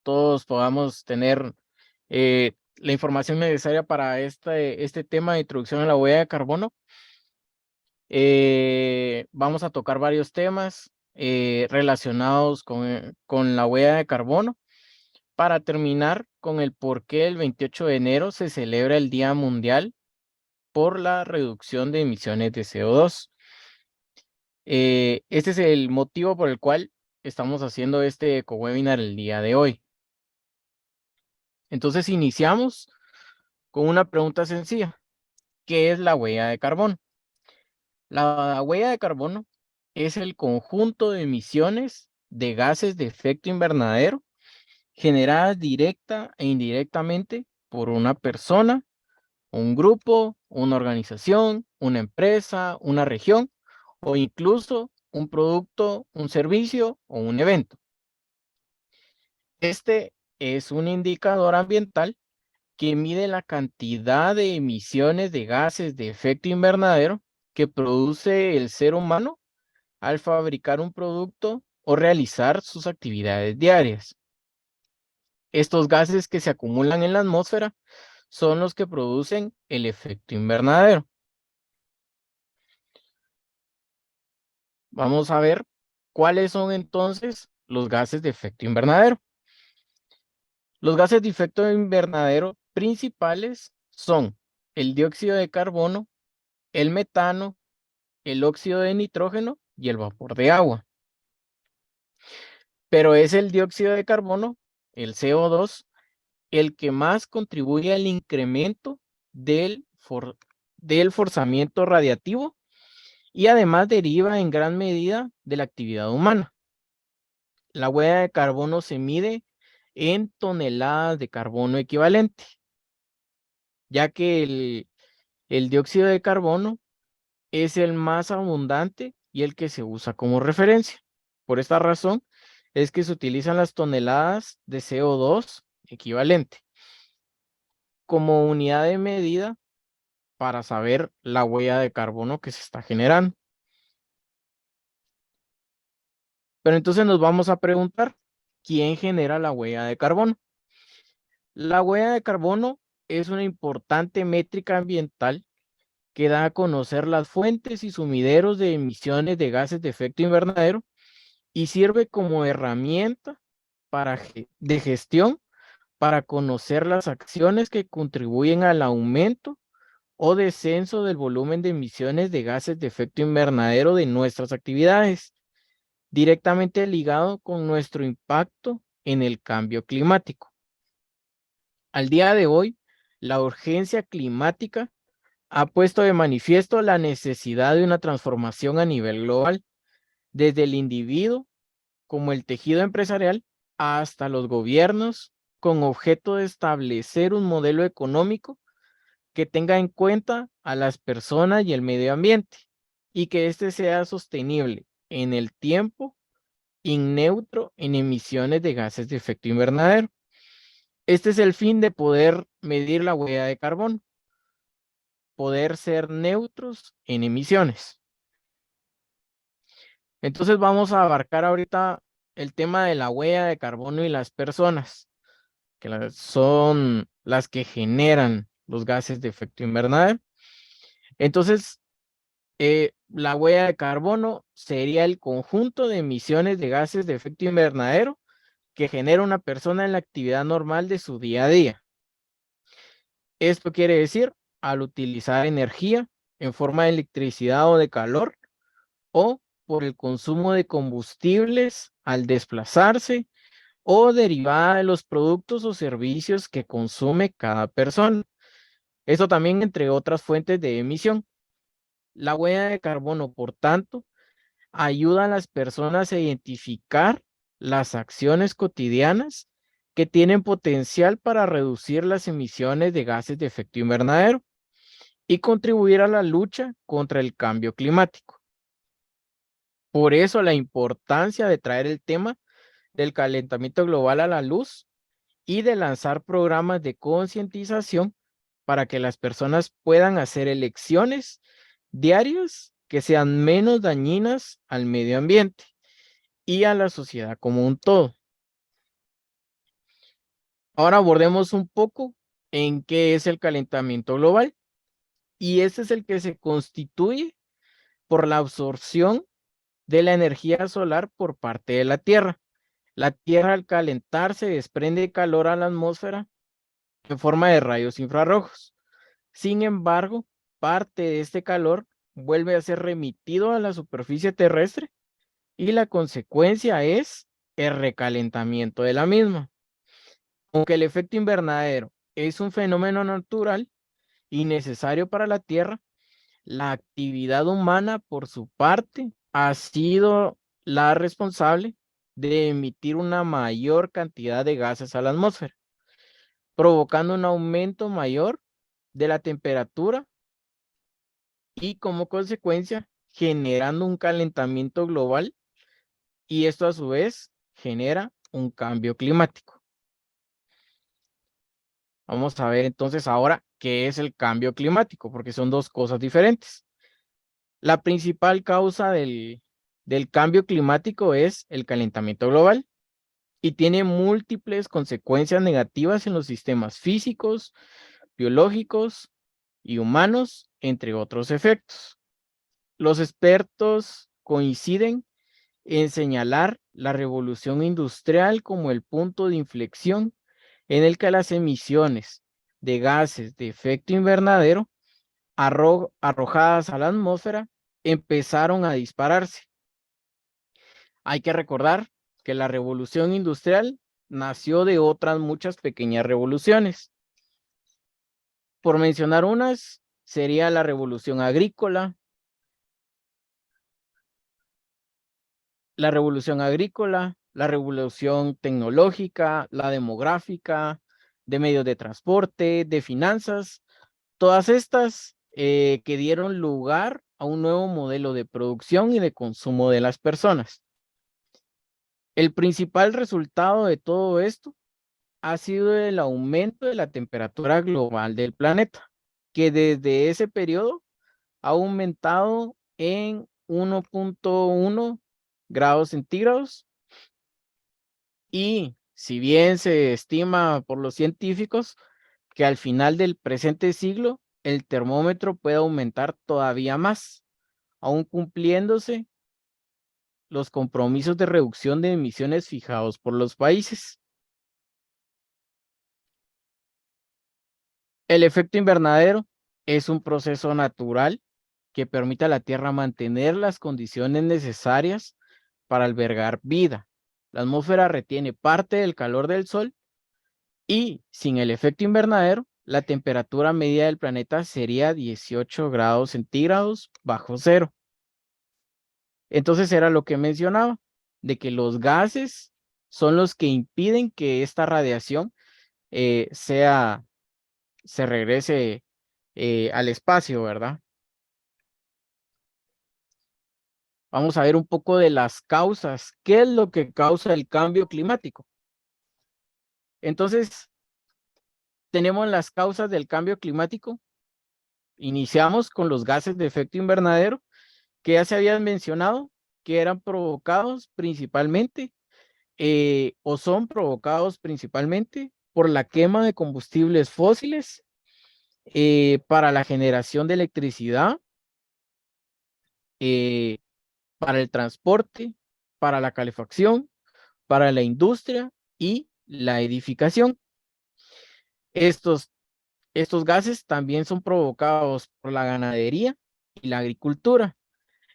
todos podamos tener la información necesaria para este tema de introducción a la huella de carbono. Vamos a tocar varios temas relacionados con la huella de carbono, para terminar con el por qué el 28 de enero se celebra el Día Mundial por la reducción de emisiones de CO2. Este es el motivo por el cual estamos haciendo este eco-webinar el día de hoy. Entonces iniciamos con una pregunta sencilla. ¿Qué es la huella de carbono? La huella de carbono es el conjunto de emisiones de gases de efecto invernadero generadas directa e indirectamente por una persona, un grupo, una organización, una empresa, una región o incluso un producto, un servicio o un evento. Este es un indicador ambiental que mide la cantidad de emisiones de gases de efecto invernadero que produce el ser humano al fabricar un producto o realizar sus actividades diarias. Estos gases que se acumulan en la atmósfera son los que producen el efecto invernadero. Vamos a ver cuáles son entonces los gases de efecto invernadero. Los gases de efecto invernadero principales son el dióxido de carbono, el metano, el óxido de nitrógeno y el vapor de agua. Pero es el dióxido de carbono, el CO2, el que más contribuye al incremento del forzamiento radiativo y además deriva en gran medida de la actividad humana. La huella de carbono se mide en toneladas de carbono equivalente, ya que el dióxido de carbono es el más abundante y el que se usa como referencia. Por esta razón es que se utilizan las toneladas de CO2 equivalente como unidad de medida para saber la huella de carbono que se está generando. Pero entonces nos vamos a preguntar, ¿quién genera la huella de carbono? La huella de carbono es una importante métrica ambiental que da a conocer las fuentes y sumideros de emisiones de gases de efecto invernadero y sirve como herramienta de gestión para conocer las acciones que contribuyen al aumento o descenso del volumen de emisiones de gases de efecto invernadero de nuestras actividades, directamente ligado con nuestro impacto en el cambio climático. Al día de hoy, la urgencia climática ha puesto de manifiesto la necesidad de una transformación a nivel global, desde el individuo como el tejido empresarial hasta los gobiernos, con objeto de establecer un modelo económico que tenga en cuenta a las personas y el medio ambiente y que éste sea sostenible en el tiempo y neutro en emisiones de gases de efecto invernadero. Este es el fin de poder medir la huella de carbono, poder ser neutros en emisiones. Entonces vamos a abarcar ahorita el tema de la huella de carbono y las personas, que son las que generan los gases de efecto invernadero. Entonces, la huella de carbono sería el conjunto de emisiones de gases de efecto invernadero que genera una persona en la actividad normal de su día a día. Esto quiere decir, al utilizar energía en forma de electricidad o de calor, o por el consumo de combustibles al desplazarse, o derivada de los productos o servicios que consume cada persona. Esto también entre otras fuentes de emisión. La huella de carbono, por tanto, ayuda a las personas a identificar las acciones cotidianas que tienen potencial para reducir las emisiones de gases de efecto invernadero y contribuir a la lucha contra el cambio climático. Por eso la importancia de traer el tema del calentamiento global a la luz y de lanzar programas de concientización para que las personas puedan hacer elecciones diarias que sean menos dañinas al medio ambiente y a la sociedad como un todo. Ahora abordemos un poco en qué es el calentamiento global. Y este es el que se constituye por la absorción de la energía solar por parte de la Tierra. La Tierra al calentarse desprende calor a la atmósfera en forma de rayos infrarrojos. Sin embargo, parte de este calor vuelve a ser remitido a la superficie terrestre y la consecuencia es el recalentamiento de la misma. Aunque el efecto invernadero es un fenómeno natural y necesario para la Tierra, la actividad humana, por su parte, ha sido la responsable de emitir una mayor cantidad de gases a la atmósfera, provocando un aumento mayor de la temperatura y como consecuencia generando un calentamiento global, y esto a su vez genera un cambio climático. Vamos a ver entonces ahora qué es el cambio climático, porque son dos cosas diferentes. La principal causa del cambio climático es el calentamiento global y tiene múltiples consecuencias negativas en los sistemas físicos, biológicos y humanos, entre otros efectos. Los expertos coinciden en señalar la revolución industrial como el punto de inflexión en el que las emisiones de gases de efecto invernadero arrojadas a la atmósfera empezaron a dispararse. Hay que recordar que la revolución industrial nació de otras muchas pequeñas revoluciones. Por mencionar unas, sería la revolución agrícola, la revolución tecnológica, la demográfica, de medios de transporte, de finanzas, todas estas que dieron lugar a un nuevo modelo de producción y de consumo de las personas. El principal resultado de todo esto ha sido el aumento de la temperatura global del planeta, que desde ese periodo ha aumentado en 1.1 grados centígrados, y si bien se estima por los científicos que al final del presente siglo el termómetro puede aumentar todavía más, aún cumpliéndose los compromisos de reducción de emisiones fijados por los países. El efecto invernadero es un proceso natural que permite a la Tierra mantener las condiciones necesarias para albergar vida. La atmósfera retiene parte del calor del Sol y sin el efecto invernadero, la temperatura media del planeta sería 18 grados centígrados bajo cero. Entonces era lo que mencionaba, de que los gases son los que impiden que esta radiación se regrese al espacio, ¿verdad? Vamos a ver un poco de las causas. ¿Qué es lo que causa el cambio climático? Entonces, tenemos las causas del cambio climático. Iniciamos con los gases de efecto invernadero, que ya se habían mencionado, que eran provocados principalmente o son provocados principalmente por la quema de combustibles fósiles para la generación de electricidad, eh, para el transporte, para la calefacción, para la industria y la edificación. Estos, estos gases también son provocados por la ganadería y la agricultura.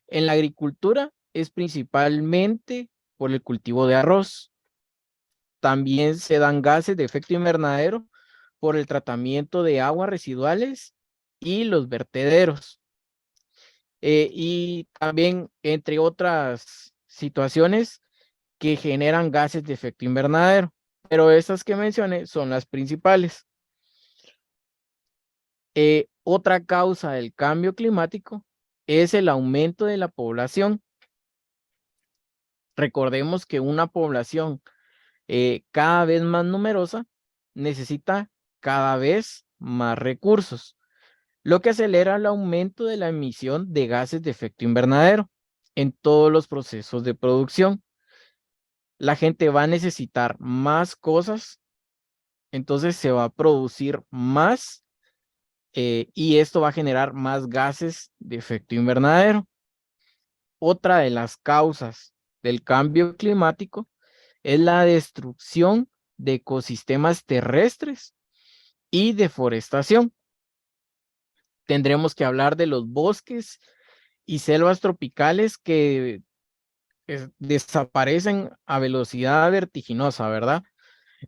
En la agricultura es principalmente por el cultivo de arroz. También se dan gases de efecto invernadero por el tratamiento de aguas residuales y los vertederos. Y también, entre otras situaciones, que generan gases de efecto invernadero, pero estas que mencioné son las principales. Otra causa del cambio climático es el aumento de la población. Recordemos que una población cada vez más numerosa necesita cada vez más recursos, lo que acelera el aumento de la emisión de gases de efecto invernadero en todos los procesos de producción. La gente va a necesitar más cosas entonces se va a producir más y esto va a generar más gases de efecto invernadero. Otra de las causas del cambio climático es la destrucción de ecosistemas terrestres y deforestación. Tendremos que hablar de los bosques y selvas tropicales que desaparecen a velocidad vertiginosa, ¿verdad?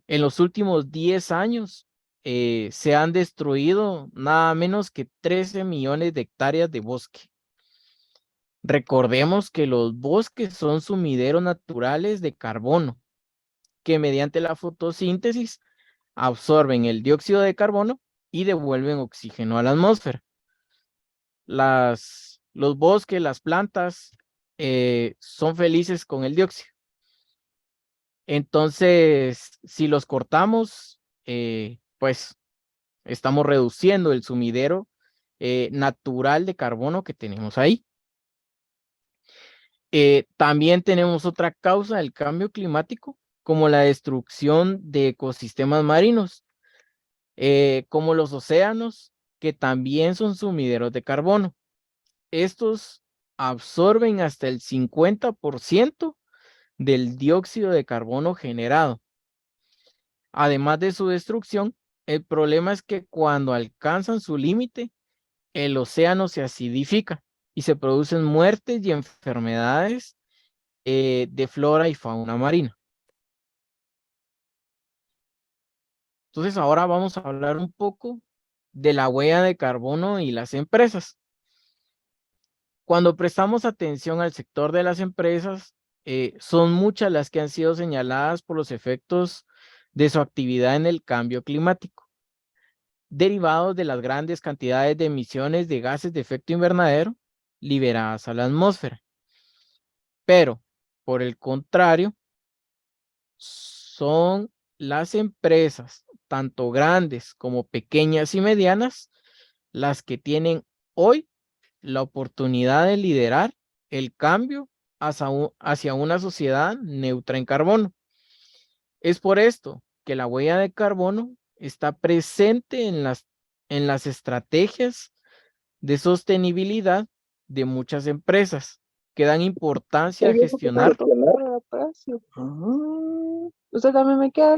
En los últimos 10 años se han destruido nada menos que 13 millones de hectáreas de bosque. Recordemos que los bosques son sumideros naturales de carbono, que mediante la fotosíntesis absorben el dióxido de carbono y devuelven oxígeno a la atmósfera. Los bosques, las plantas, son felices con el dióxido. Entonces, si los cortamos, pues estamos reduciendo el sumidero natural de carbono que tenemos ahí. También tenemos otra causa del cambio climático, como la destrucción de ecosistemas marinos, como los océanos, que también son sumideros de carbono. Estos absorben hasta el 50% del dióxido de carbono generado. Además de su destrucción, el problema es que cuando alcanzan su límite, el océano se acidifica y se producen muertes y enfermedades de flora y fauna marina. Entonces, ahora vamos a hablar un poco de la huella de carbono y las empresas. Cuando prestamos atención al sector de las empresas, son muchas las que han sido señaladas por los efectos de su actividad en el cambio climático, derivados de las grandes cantidades de emisiones de gases de efecto invernadero liberadas a la atmósfera. Pero, por el contrario, son las empresas, tanto grandes como pequeñas y medianas, las que tienen hoy la oportunidad de liderar el cambio hacia una sociedad neutra en carbono. Es por esto que la huella de carbono está presente en las estrategias de sostenibilidad de muchas empresas que dan importancia a Oye, eso que tengo gestionar. todo el precio. Ah, usted también me queda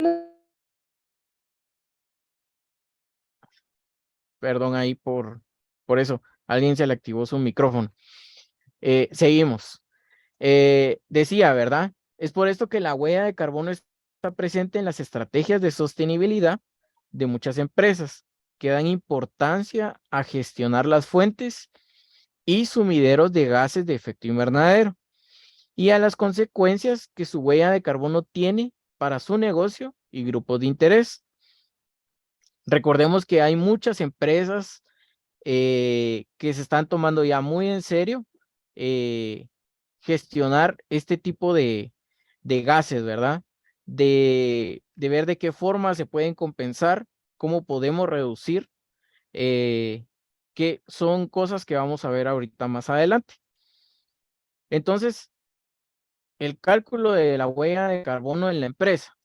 Perdón ahí por eso, alguien se le activó su micrófono. Seguimos. Decía, ¿verdad? Es por esto que la huella de carbono está presente en las estrategias de sostenibilidad de muchas empresas que dan importancia a gestionar las fuentes y sumideros de gases de efecto invernadero y a las consecuencias que su huella de carbono tiene para su negocio y grupos de interés. Recordemos que hay muchas empresas que se están tomando ya muy en serio eh, gestionar este tipo de gases, ¿verdad? De ver de qué forma se pueden compensar, cómo podemos reducir, que son cosas que vamos a ver ahorita más adelante. Entonces, el cálculo de la huella de carbono en la empresa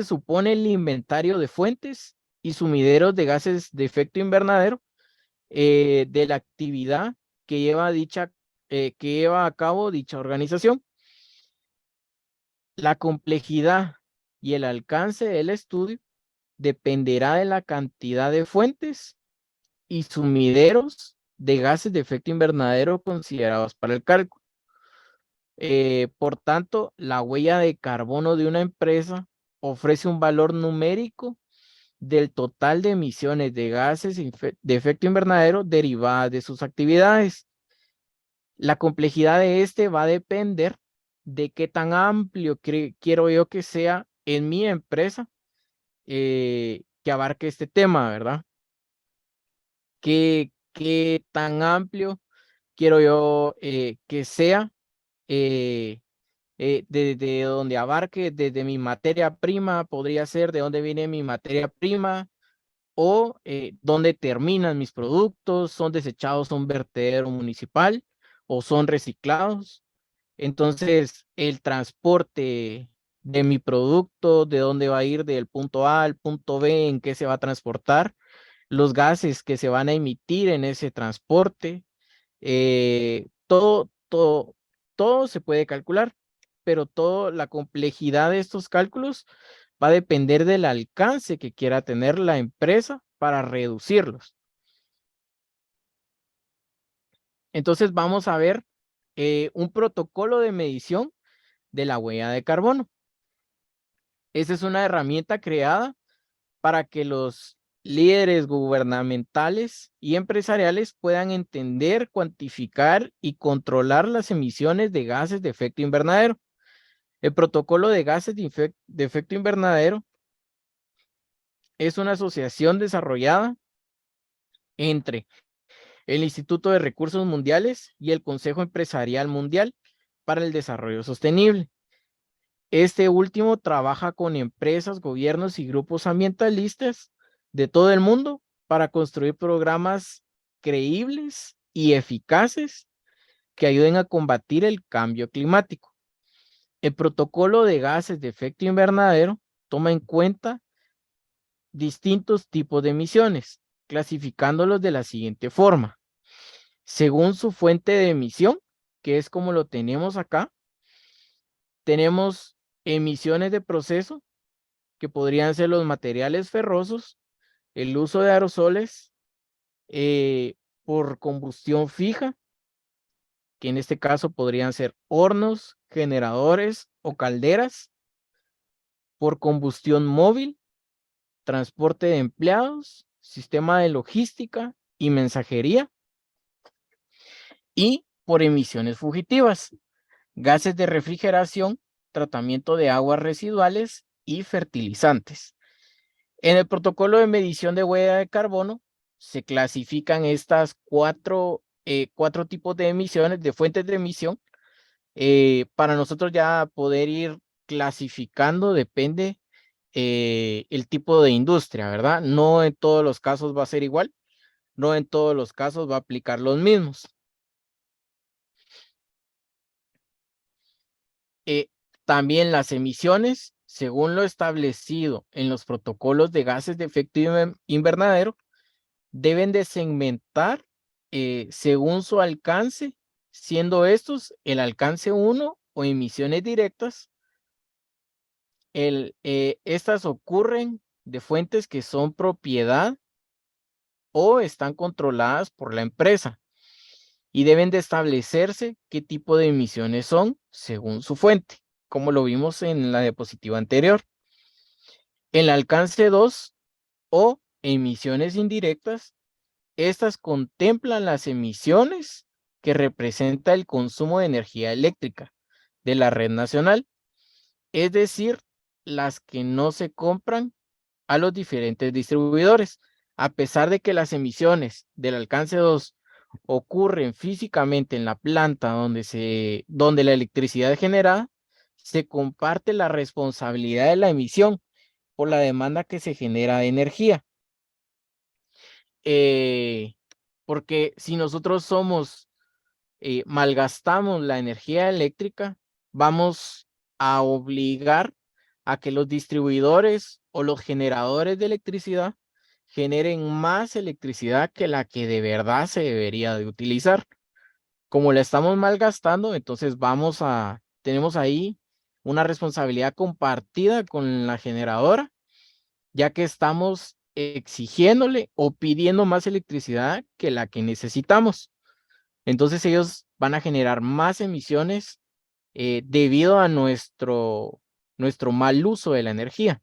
supone el inventario de fuentes y sumideros de gases de efecto invernadero de la actividad que lleva a cabo dicha organización. La complejidad y el alcance del estudio dependerá de la cantidad de fuentes y sumideros de gases de efecto invernadero considerados para el cálculo. Por tanto, la huella de carbono de una empresa ofrece un valor numérico del total de emisiones de gases de efecto invernadero derivadas de sus actividades. La complejidad de este va a depender de qué tan amplio quiero yo que sea en mi empresa que abarque este tema, ¿verdad? ¿Qué tan amplio quiero yo que sea de donde abarque desde mi materia prima, podría ser de dónde viene mi materia prima o dónde terminan mis productos, son desechados a un vertedero municipal o son reciclados. Entonces, el transporte de mi producto, de dónde va a ir del punto A al punto B, en qué se va a transportar, los gases que se van a emitir en ese transporte, todo se puede calcular, pero toda la complejidad de estos cálculos va a depender del alcance que quiera tener la empresa para reducirlos. Entonces vamos a ver un protocolo de medición de la huella de carbono. Esa es una herramienta creada para que los líderes gubernamentales y empresariales puedan entender, cuantificar y controlar las emisiones de gases de efecto invernadero. El protocolo de gases de efecto invernadero es una asociación desarrollada entre el Instituto de Recursos Mundiales y el Consejo Empresarial Mundial para el Desarrollo Sostenible. Este último trabaja con empresas, gobiernos y grupos ambientalistas de todo el mundo para construir programas creíbles y eficaces que ayuden a combatir el cambio climático. El protocolo de gases de efecto invernadero toma en cuenta distintos tipos de emisiones, clasificándolos de la siguiente forma. Según su fuente de emisión, que es como lo tenemos acá, tenemos emisiones de proceso, que podrían ser los materiales ferrosos, el uso de aerosoles por combustión fija, que en este caso podrían ser hornos, generadores o calderas, por combustión móvil, transporte de empleados, sistema de logística y mensajería, y por emisiones fugitivas, gases de refrigeración, tratamiento de aguas residuales y fertilizantes. En el protocolo de medición de huella de carbono se clasifican estas cuatro tipos de emisiones, de fuentes de emisión. Para nosotros ya poder ir clasificando depende el tipo de industria, ¿verdad? No en todos los casos va a ser igual, no en todos los casos va a aplicar los mismos. También las emisiones, según lo establecido en los protocolos de gases de efecto invernadero, deben de segmentar según su alcance, siendo estos el alcance 1 o emisiones directas. Estas ocurren de fuentes que son propiedad o están controladas por la empresa y deben de establecerse qué tipo de emisiones son según su fuente, como lo vimos en la diapositiva anterior. El alcance 2 o emisiones indirectas, estas contemplan las emisiones que representa el consumo de energía eléctrica de la red nacional, es decir, las que no se compran a los diferentes distribuidores, a pesar de que las emisiones del alcance 2 ocurren físicamente en la planta donde la electricidad es generada, se comparte la responsabilidad de la emisión por la demanda que se genera de energía. Porque si nosotros malgastamos la energía eléctrica, vamos a obligar a que los distribuidores o los generadores de electricidad generen más electricidad que la que de verdad se debería de utilizar. Como la estamos malgastando, entonces tenemos ahí una responsabilidad compartida con la generadora, ya que estamos exigiéndole o pidiendo más electricidad que la que necesitamos. Entonces ellos van a generar más emisiones debido a nuestro mal uso de la energía.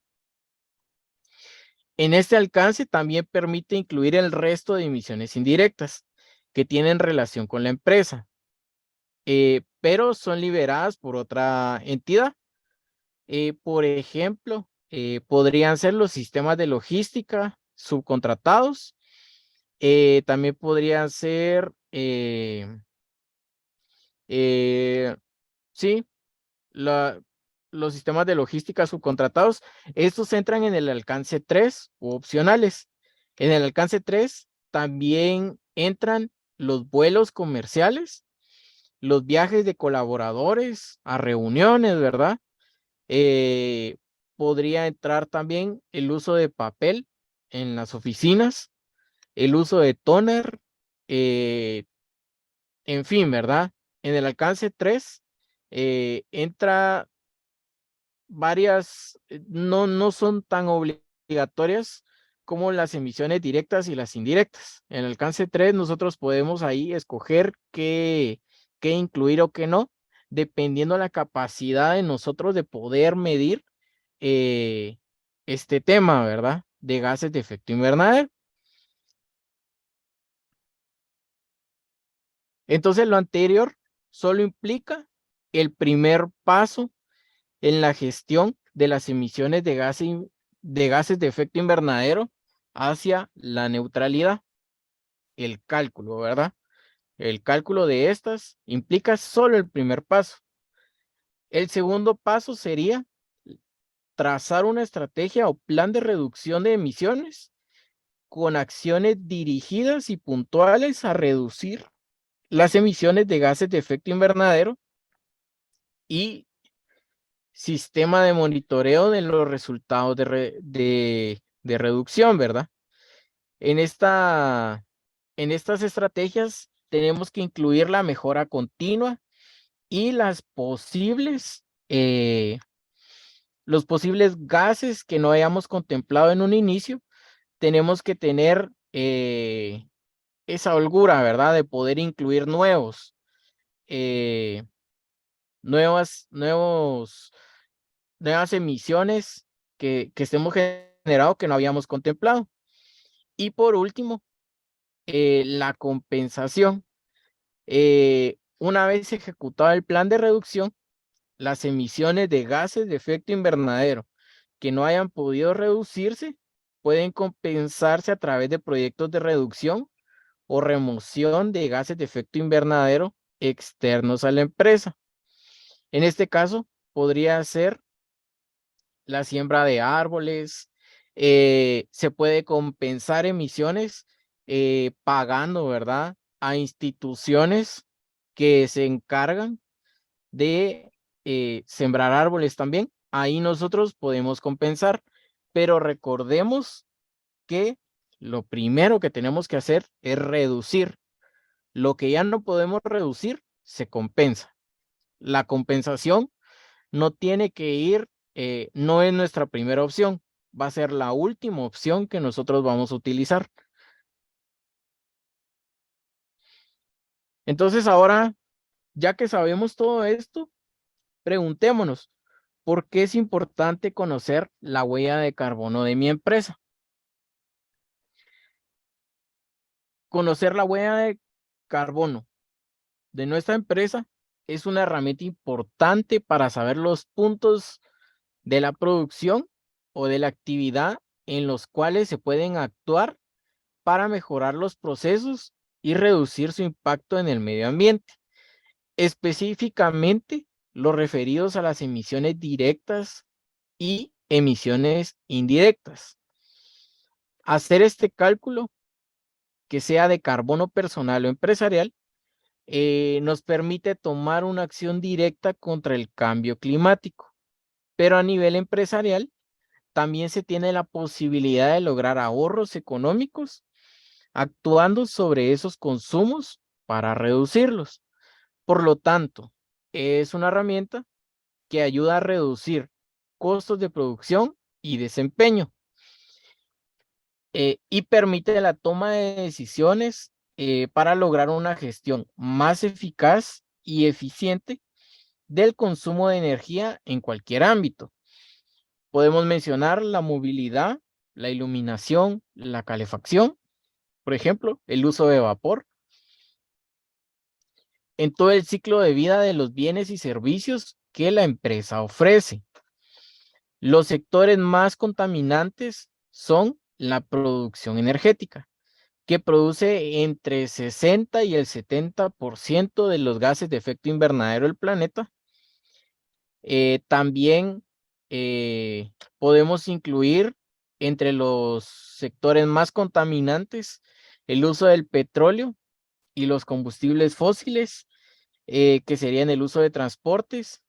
En este alcance también permite incluir el resto de emisiones indirectas que tienen relación con la empresa, pero son liberadas por otra entidad. Por ejemplo, podrían ser los sistemas de logística subcontratados. También podrían ser, sí, los sistemas de logística subcontratados. Estos entran en el alcance 3 u opcionales. En el alcance 3 también entran los vuelos comerciales, los viajes de colaboradores a reuniones, ¿verdad? Podría entrar también el uso de papel en las oficinas, el uso de tóner, en fin, ¿verdad? En el alcance 3 entra varias, no son tan obligatorias como las emisiones directas y las indirectas. En el alcance 3 nosotros podemos ahí escoger qué incluir o qué no, dependiendo la capacidad de nosotros de poder medir este tema, ¿verdad? De gases de efecto invernadero. Entonces, lo anterior solo implica el primer paso en la gestión de las emisiones de gases de efecto invernadero hacia la neutralidad, el cálculo, ¿verdad? El cálculo de estas implica solo el primer paso. El segundo paso sería trazar una estrategia o plan de reducción de emisiones con acciones dirigidas y puntuales a reducir las emisiones de gases de efecto invernadero y sistema de monitoreo de los resultados de reducción, ¿verdad? En estas estrategias tenemos que incluir la mejora continua y los posibles gases que no hayamos contemplado en un inicio. Tenemos que tener esa holgura, ¿verdad? De poder incluir eh, nuevas emisiones que estemos generando que no habíamos contemplado. Y por último, la compensación. Una vez ejecutado el plan de reducción, las emisiones de gases de efecto invernadero que no hayan podido reducirse pueden compensarse a través de proyectos de reducción o remoción de gases de efecto invernadero externos a la empresa. En este caso, podría ser la siembra de árboles, se puede compensar emisiones pagando, ¿verdad? A instituciones que se encargan de sembrar árboles también. Ahí nosotros podemos compensar, pero recordemos que lo primero que tenemos que hacer es reducir. Lo que ya no podemos reducir, se compensa. La compensación no tiene que ir, no es nuestra primera opción, va a ser la última opción que nosotros vamos a utilizar. Entonces ahora, ya que sabemos todo esto, preguntémonos, ¿por qué es importante conocer la huella de carbono de mi empresa? Conocer la huella de carbono de nuestra empresa es una herramienta importante para saber los puntos de la producción o de la actividad en los cuales se pueden actuar para mejorar los procesos y reducir su impacto en el medio ambiente, específicamente los referidos a las emisiones directas y emisiones indirectas. Hacer este cálculo, que sea de carbono personal o empresarial, nos permite tomar una acción directa contra el cambio climático, pero a nivel empresarial también se tiene la posibilidad de lograr ahorros económicos actuando sobre esos consumos para reducirlos. Por lo tanto, es una herramienta que ayuda a reducir costos de producción y desempeño y permite la toma de decisiones para lograr una gestión más eficaz y eficiente del consumo de energía en cualquier ámbito. Podemos mencionar la movilidad, la iluminación, la calefacción, por ejemplo, el uso de vapor, en todo el ciclo de vida de los bienes y servicios que la empresa ofrece. Los sectores más contaminantes son la producción energética, que produce entre 60 y el 70% de los gases de efecto invernadero del planeta. También podemos incluir entre los sectores más contaminantes el uso del petróleo y los combustibles fósiles, que serían el uso de transportes,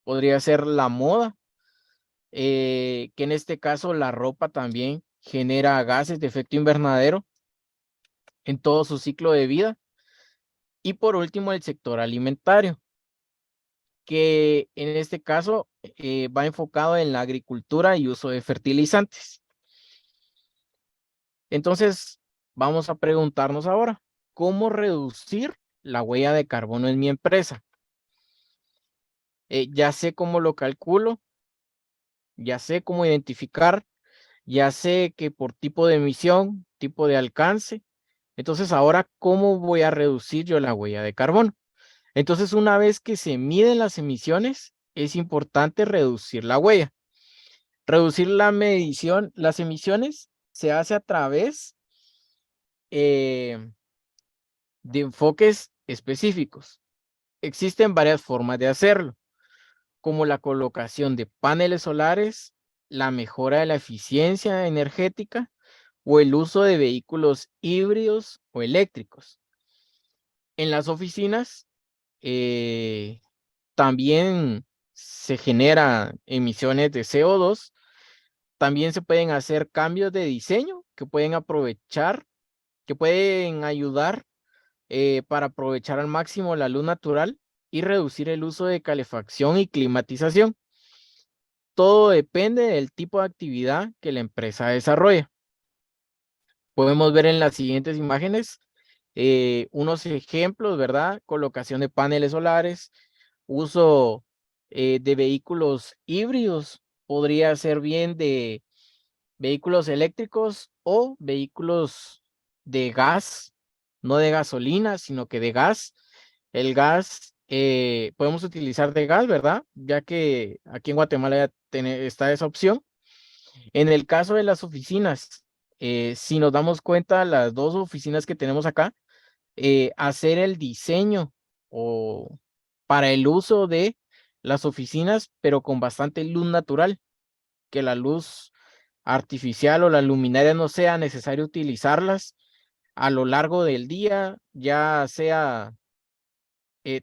podría ser la moda, que en este caso la ropa también genera gases de efecto invernadero en todo su ciclo de vida. Y por último, el sector alimentario, que en este caso va enfocado en la agricultura y uso de fertilizantes. Entonces, vamos a preguntarnos ahora, ¿cómo reducir la huella de carbono en mi empresa? Ya sé cómo lo calculo, ya sé cómo identificar, ya sé que por tipo de emisión, tipo de alcance. Entonces, ahora, ¿cómo voy a reducir yo la huella de carbono? Entonces, una vez que se miden las emisiones, es importante reducir la huella. Reducir la medición, las emisiones se hace a través de enfoques específicos. Existen varias formas de hacerlo, como la colocación de paneles solares, la mejora de la eficiencia energética o el uso de vehículos híbridos o eléctricos. En las oficinas también se generan emisiones de CO2. También se pueden hacer cambios de diseño que pueden aprovechar, que pueden ayudar para aprovechar al máximo la luz natural y reducir el uso de calefacción y climatización. Todo depende del tipo de actividad que la empresa desarrolla. Podemos ver en las siguientes imágenes unos ejemplos, ¿verdad? Colocación de paneles solares, uso de vehículos híbridos, podría ser bien de vehículos eléctricos o vehículos de gas, no de gasolina, sino que de gas. El gas, podemos utilizar de gas, ¿verdad? Ya que aquí en Guatemala ya está esa opción. En el caso de las oficinas, si nos damos cuenta, las dos oficinas que tenemos acá, hacer el diseño o para el uso de las oficinas, pero con bastante luz natural, que la luz artificial o las luminarias no sea necesario utilizarlas a lo largo del día, ya sea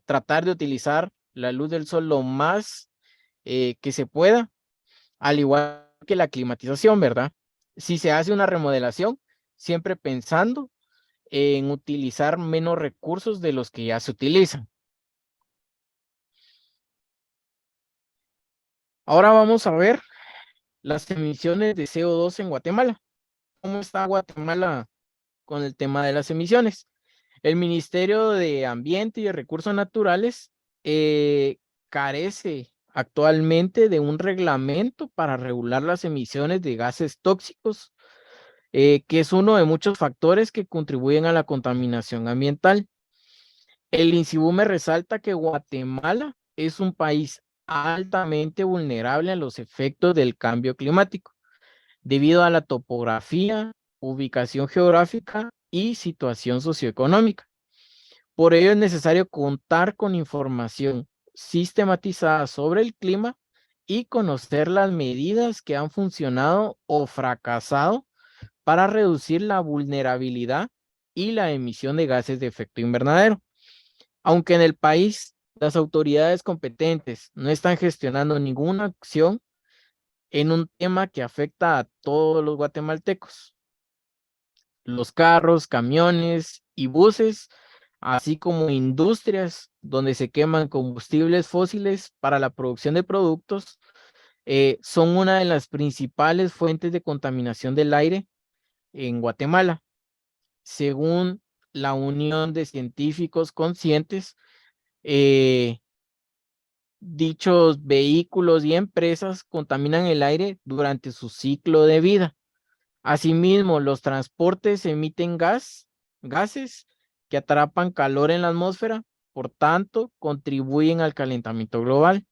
tratar de utilizar la luz del sol lo más que se pueda, al igual que la climatización, ¿verdad? Si se hace una remodelación, siempre pensando en utilizar menos recursos de los que ya se utilizan. Ahora vamos a ver las emisiones de CO2 en Guatemala. ¿Cómo está Guatemala con el tema de las emisiones? El Ministerio de Ambiente y de Recursos Naturales carece actualmente de un reglamento para regular las emisiones de gases tóxicos, que es uno de muchos factores que contribuyen a la contaminación ambiental. El INSIBUME resalta que Guatemala es un país altamente vulnerable a los efectos del cambio climático, debido a la topografía, ubicación geográfica y situación socioeconómica. Por ello es necesario contar con información sistematizada sobre el clima y conocer las medidas que han funcionado o fracasado para reducir la vulnerabilidad y la emisión de gases de efecto invernadero. Aunque en el país las autoridades competentes no están gestionando ninguna acción en un tema que afecta a todos los guatemaltecos. Los carros, camiones y buses, así como industrias donde se queman combustibles fósiles para la producción de productos, son una de las principales fuentes de contaminación del aire en Guatemala, según la Unión de Científicos Conscientes. Dichos vehículos y empresas contaminan el aire durante su ciclo de vida. Asimismo, los transportes emiten gases que atrapan calor en la atmósfera, por tanto, contribuyen al calentamiento global,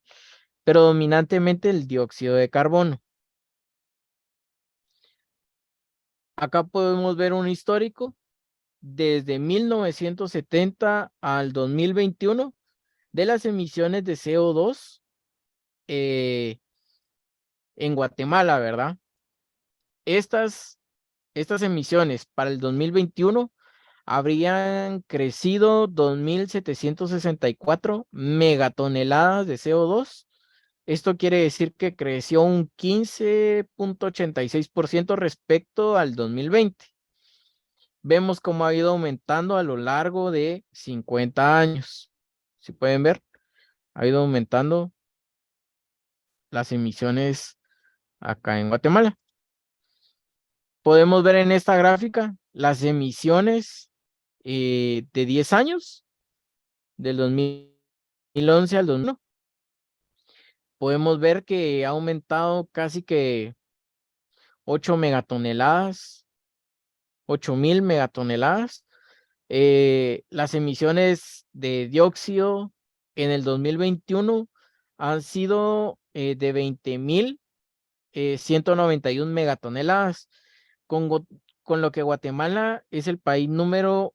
pero dominantemente el dióxido de carbono. Acá podemos ver un histórico desde 1970 al 2021 de las emisiones de CO2 en Guatemala, ¿verdad? Estas emisiones para el 2021 habrían crecido 2.764 megatoneladas de CO2 Esto quiere decir que creció un 15.86% respecto al 2020. Vemos cómo ha ido aumentando a lo largo de 50 años. Si pueden ver, ha ido aumentando las emisiones acá en Guatemala. Podemos ver en esta gráfica las emisiones de 10 años, del 2011 al 2001. Podemos ver que ha aumentado casi que 8 megatoneladas, 8.000 megatoneladas. Las emisiones de dióxido en el 2021 han sido de 20.191 megatoneladas, con lo que Guatemala es el país número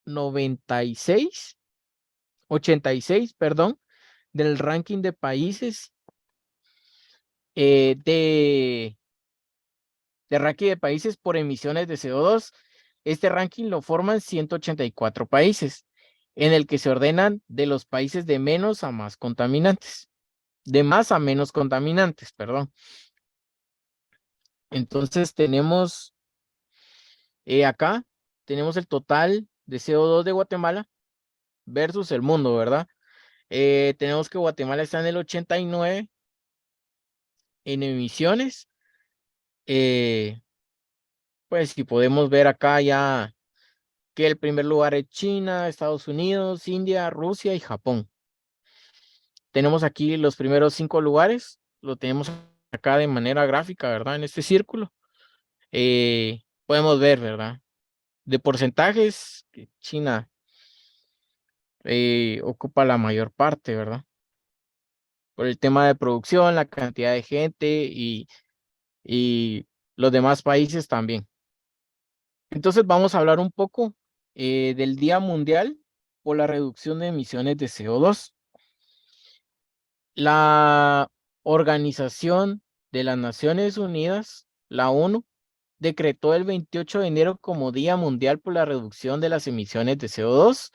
86, perdón, del ranking de países de ranking de países por emisiones de CO2. Este ranking lo forman 184 países, en el que se ordenan de los países de menos a más contaminantes, de más a menos contaminantes, perdón. Entonces tenemos acá, tenemos el total de CO2 de Guatemala versus el mundo, ¿verdad? Tenemos que Guatemala está en el 89 en emisiones. Pues si podemos ver acá ya que el primer lugar es China, Estados Unidos, India, Rusia y Japón. Tenemos aquí los primeros 5 lugares, lo tenemos acá de manera gráfica, ¿verdad? En este círculo. Podemos ver, ¿verdad? De porcentajes, que China ocupa la mayor parte, ¿verdad? Por el tema de producción, la cantidad de gente y los demás países también. Entonces vamos a hablar un poco del Día Mundial por la reducción de emisiones de CO2. La Organización de las Naciones Unidas, la ONU, decretó el 28 de enero como Día Mundial por la reducción de las emisiones de CO2,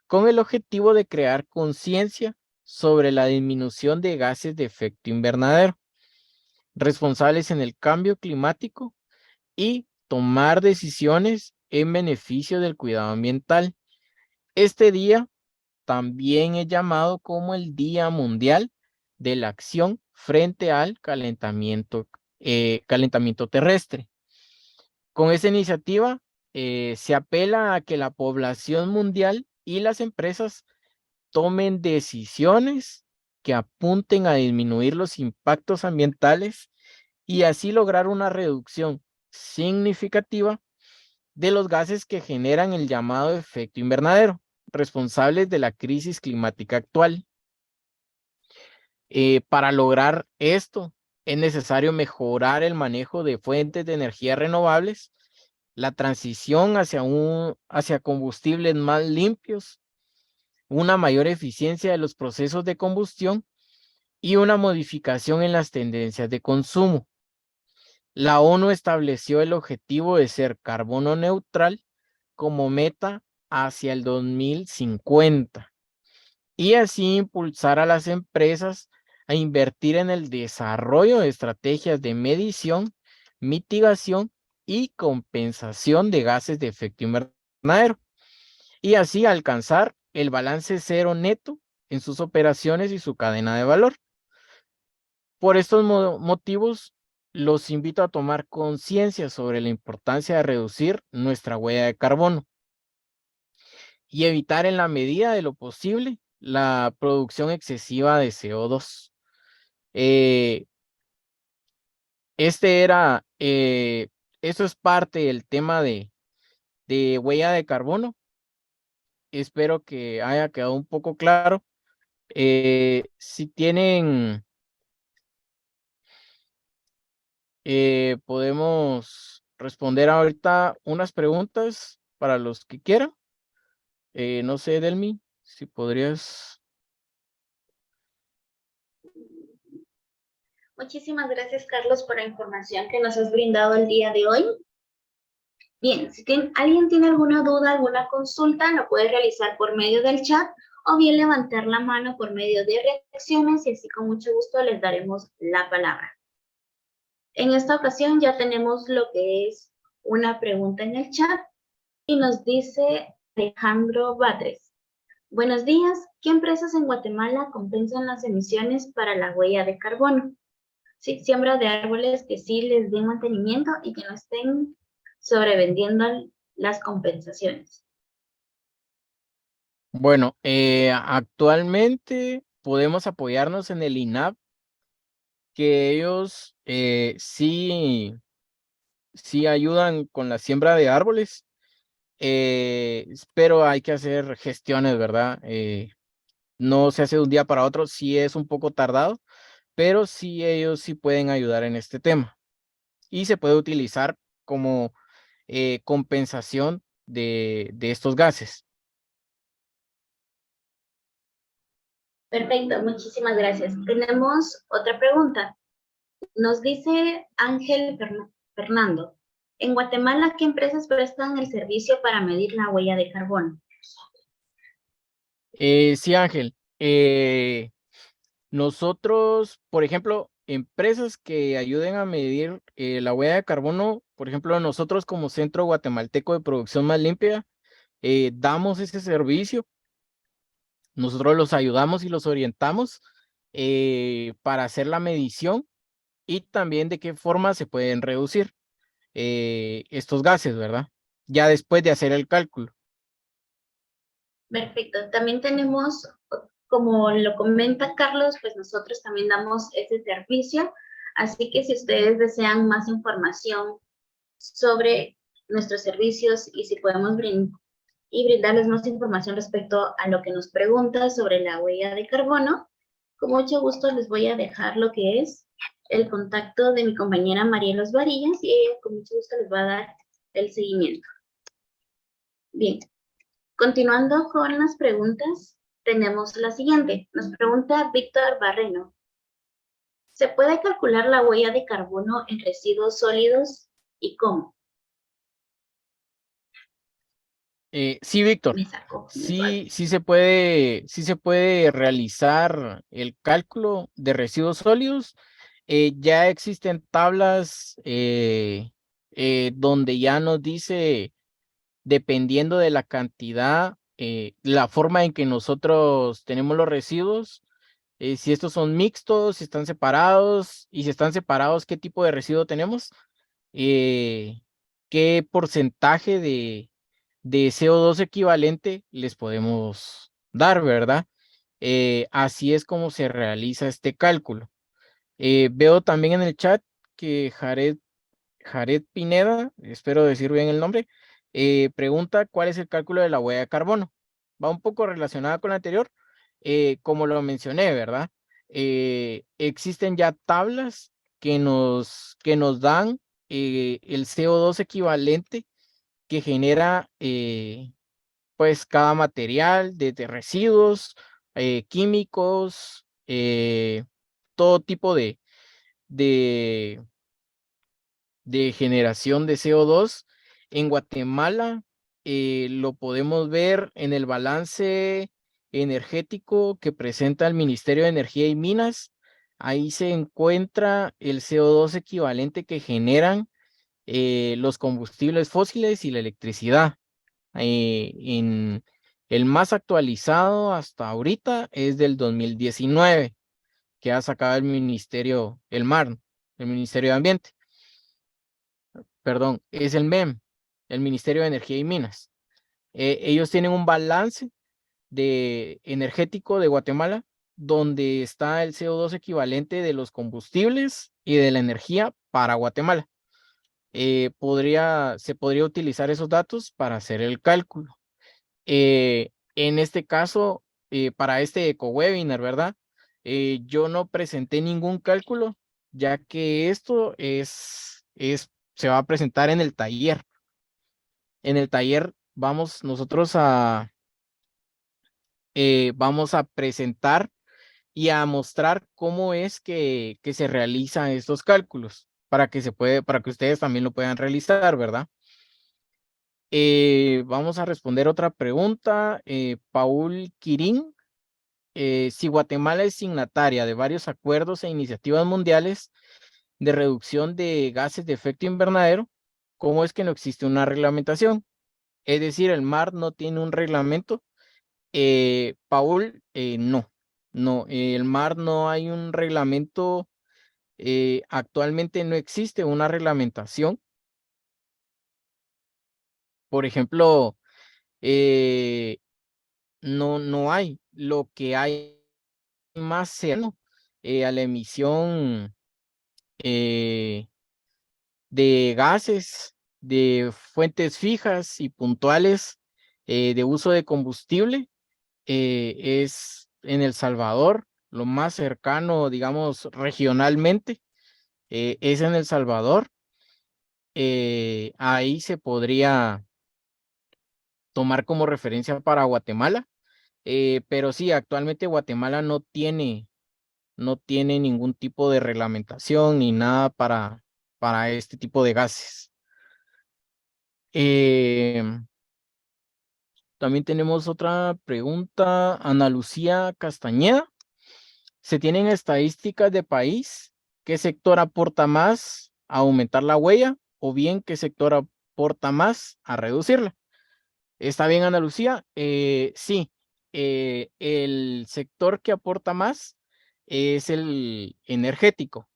con el objetivo de crear conciencia sobre la disminución de gases de efecto invernadero, responsables en el cambio climático y tomar decisiones en beneficio del cuidado ambiental. Este día también es llamado como el Día Mundial de la Acción frente al calentamiento terrestre. Con esta iniciativa se apela a que la población mundial y las empresas tomen decisiones que apunten a disminuir los impactos ambientales y así lograr una reducción significativa de los gases que generan el llamado efecto invernadero, responsables de la crisis climática actual. Para lograr esto, es necesario mejorar el manejo de fuentes de energía renovables, la transición hacia combustibles más limpios, una mayor eficiencia de los procesos de combustión y una modificación en las tendencias de consumo. La ONU estableció el objetivo de ser carbono neutral como meta hacia el 2050 y así impulsar a las empresas a invertir en el desarrollo de estrategias de medición, mitigación y compensación de gases de efecto invernadero y así alcanzar el balance cero neto en sus operaciones y su cadena de valor. Por estos motivos, los invito a tomar conciencia sobre la importancia de reducir nuestra huella de carbono y evitar en la medida de lo posible la producción excesiva de CO2. Eh, Esto es parte del tema de huella de carbono. Espero que haya quedado un poco claro. Si tienen, podemos responder ahorita unas preguntas para los que quieran. No sé, Delmi, si podrías. Muchísimas gracias, Carlos, por la información que nos has brindado el día de hoy. Bien, si alguien tiene alguna duda, alguna consulta, lo puede realizar por medio del chat o bien levantar la mano por medio de reacciones y así con mucho gusto les daremos la palabra. En esta ocasión ya tenemos lo que es una pregunta en el chat y nos dice Alejandro Batres. Buenos días, ¿qué empresas en Guatemala compensan las emisiones para la huella de carbono? Sí, siembra de árboles que sí les den mantenimiento y que no estén sobrevendiendo las compensaciones. Bueno, actualmente podemos apoyarnos en el INAP, que ellos sí ayudan con la siembra de árboles, pero hay que hacer gestiones, ¿verdad? No se hace de un día para otro, sí es un poco tardado, pero sí ellos sí pueden ayudar en este tema y se puede utilizar como compensación de estos gases. Perfecto, muchísimas gracias. Tenemos otra pregunta. Nos dice Ángel Fernando. En Guatemala, ¿qué empresas prestan el servicio para medir la huella de carbono? Sí, Ángel. Nosotros, por ejemplo, empresas que ayuden a medir la huella de carbono, por ejemplo, nosotros como Centro Guatemalteco de Producción Más Limpia, damos ese servicio. Nosotros los ayudamos y los orientamos para hacer la medición y también de qué forma se pueden reducir estos gases, ¿verdad? Ya después de hacer el cálculo. Perfecto. También tenemos, como lo comenta Carlos, pues nosotros también damos ese servicio. Así que si ustedes desean más información sobre nuestros servicios y si podemos brindarles más información respecto a lo que nos pregunta sobre la huella de carbono, con mucho gusto les voy a dejar lo que es el contacto de mi compañera Marielos Varillas y ella con mucho gusto les va a dar el seguimiento. Bien, continuando con las preguntas, tenemos la siguiente. Nos pregunta Víctor Barreno. ¿Se puede calcular la huella de carbono en residuos sólidos y cómo? Sí, Víctor, Me sacó. sí se puede realizar el cálculo de residuos sólidos. Ya existen tablas donde ya nos dice, dependiendo de la cantidad, la forma en que nosotros tenemos los residuos, si estos son mixtos, si están separados, y si están separados, qué tipo de residuo tenemos, qué porcentaje de CO2 equivalente les podemos dar, ¿verdad? Así es como se realiza este cálculo. Veo también en el chat que Jared Pineda, espero decir bien el nombre, pregunta cuál es el cálculo de la huella de carbono. Va un poco relacionada con la anterior, como lo mencioné, ¿verdad? Existen ya tablas que nos dan el CO2 equivalente que genera pues cada material, desde residuos, químicos, todo tipo de, de generación de CO2. En Guatemala lo podemos ver en el balance energético que presenta el Ministerio de Energía y Minas. Ahí se encuentra el CO2 equivalente que generan los combustibles fósiles y la electricidad. En el más actualizado hasta ahorita es del 2019, que ha sacado el Ministerio, el MARN, el Ministerio de Ambiente. Perdón, es el MEM, el Ministerio de Energía y Minas. Ellos tienen un balance energético de Guatemala, donde está el CO2 equivalente de los combustibles y de la energía para Guatemala. Se podría utilizar esos datos para hacer el cálculo. En este caso, para este eco-webinar, ¿verdad? Yo no presenté ningún cálculo, ya que esto se va a presentar en el taller. En el taller vamos a presentar y a mostrar cómo es que se realizan estos cálculos para que ustedes también lo puedan realizar, ¿verdad? Vamos a responder otra pregunta. Paul Quirín. Si Guatemala es signataria de varios acuerdos e iniciativas mundiales de reducción de gases de efecto invernadero, ¿cómo es que no existe una reglamentación? Es decir, el mar no tiene un reglamento. Paul, no, el mar no hay un reglamento. Actualmente no existe una reglamentación. Por ejemplo, no hay. Lo que hay más cercano a la emisión de gases, de fuentes fijas y puntuales de uso de combustible es en El Salvador. Lo más cercano, digamos, regionalmente, es en El Salvador. Ahí se podría tomar como referencia para Guatemala, pero sí, actualmente Guatemala no tiene ningún tipo de reglamentación ni nada para este tipo de gases. También tenemos otra pregunta, Ana Lucía Castañeda. ¿Se tienen estadísticas de país? ¿Qué sector aporta más a aumentar la huella o bien qué sector aporta más a reducirla? ¿Está bien, Ana Lucía? Sí, el sector que aporta más es el energético.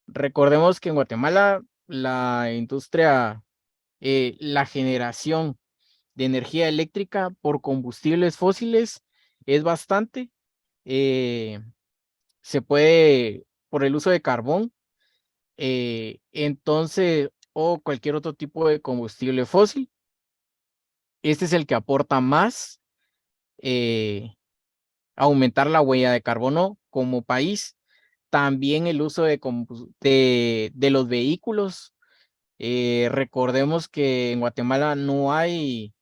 Recordemos que en Guatemala la industria, la generación de energía eléctrica por combustibles fósiles es bastante. Se puede, por el uso de carbón, entonces, o cualquier otro tipo de combustible fósil. Este es el que aporta más aumentar la huella de carbono como país. También el uso de los vehículos. Recordemos que en Guatemala no hay,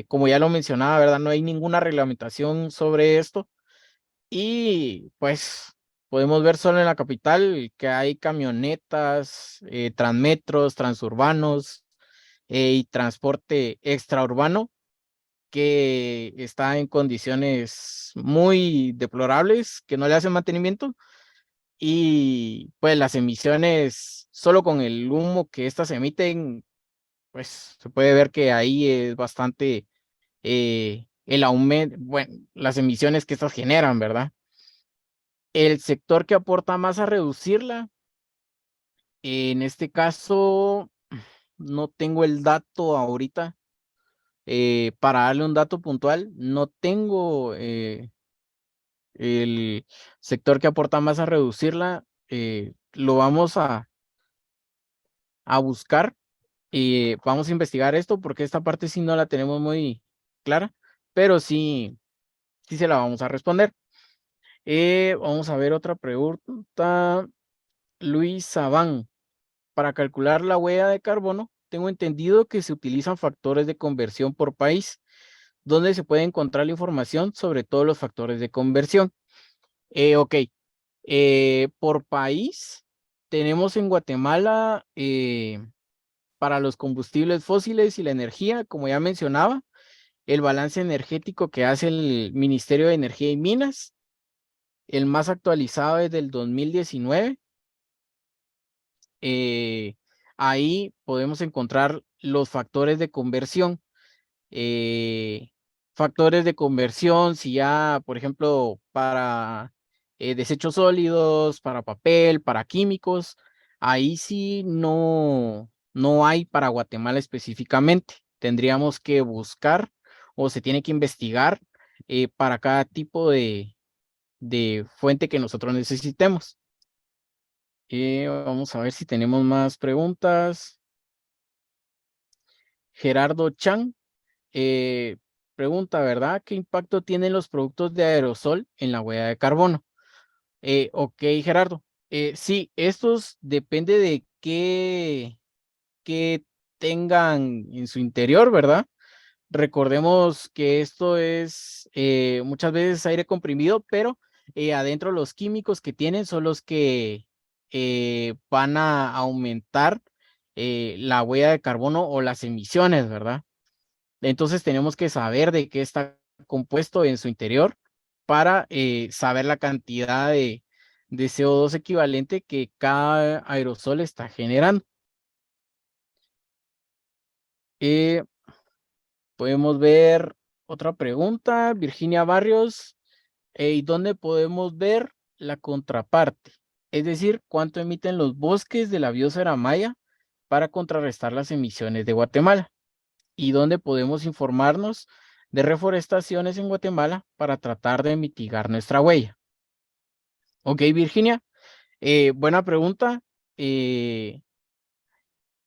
como ya lo mencionaba, ¿verdad? No hay ninguna reglamentación sobre esto. Y pues podemos ver solo en la capital que hay camionetas, transmetros, transurbanos y transporte extraurbano que está en condiciones muy deplorables, que no le hacen mantenimiento y pues las emisiones, solo con el humo que estas emiten, pues se puede ver que ahí es bastante el aumento, bueno, las emisiones que estas generan, ¿verdad? El sector que aporta más a reducirla, en este caso, no tengo el dato ahorita. Para darle un dato puntual, no tengo el sector que aporta más a reducirla. Lo vamos a buscar y vamos a investigar esto porque esta parte sí no la tenemos muy clara, pero sí se la vamos a responder. Vamos a ver otra pregunta. Luis Sabán. Para calcular la huella de carbono, tengo entendido que se utilizan factores de conversión por país, donde se puede encontrar la información sobre todos los factores de conversión. Ok, por país, tenemos en Guatemala para los combustibles fósiles y la energía, como ya mencionaba, el balance energético que hace el Ministerio de Energía y Minas, el más actualizado es del 2019. Ahí podemos encontrar los factores de conversión. Factores de conversión, si ya, por ejemplo, para desechos sólidos, para papel, para químicos, ahí sí no hay para Guatemala específicamente. Tendríamos que buscar o se tiene que investigar para cada tipo de fuente que nosotros necesitemos. Vamos a ver si tenemos más preguntas. Gerardo Chan pregunta, ¿verdad? ¿Qué impacto tienen los productos de aerosol en la huella de carbono? Ok, Gerardo. Sí, estos depende de qué tengan en su interior, ¿verdad? Recordemos que esto es muchas veces aire comprimido, pero adentro los químicos que tienen son los que van a aumentar la huella de carbono o las emisiones, ¿verdad? Entonces tenemos que saber de qué está compuesto en su interior para saber la cantidad de CO2 equivalente que cada aerosol está generando. Podemos ver otra pregunta, Virginia Barrios, ¿y dónde podemos ver la contraparte? Es decir, ¿cuánto emiten los bosques de la biosfera maya para contrarrestar las emisiones de Guatemala? ¿Y dónde podemos informarnos de reforestaciones en Guatemala para tratar de mitigar nuestra huella? Ok, Virginia, buena pregunta.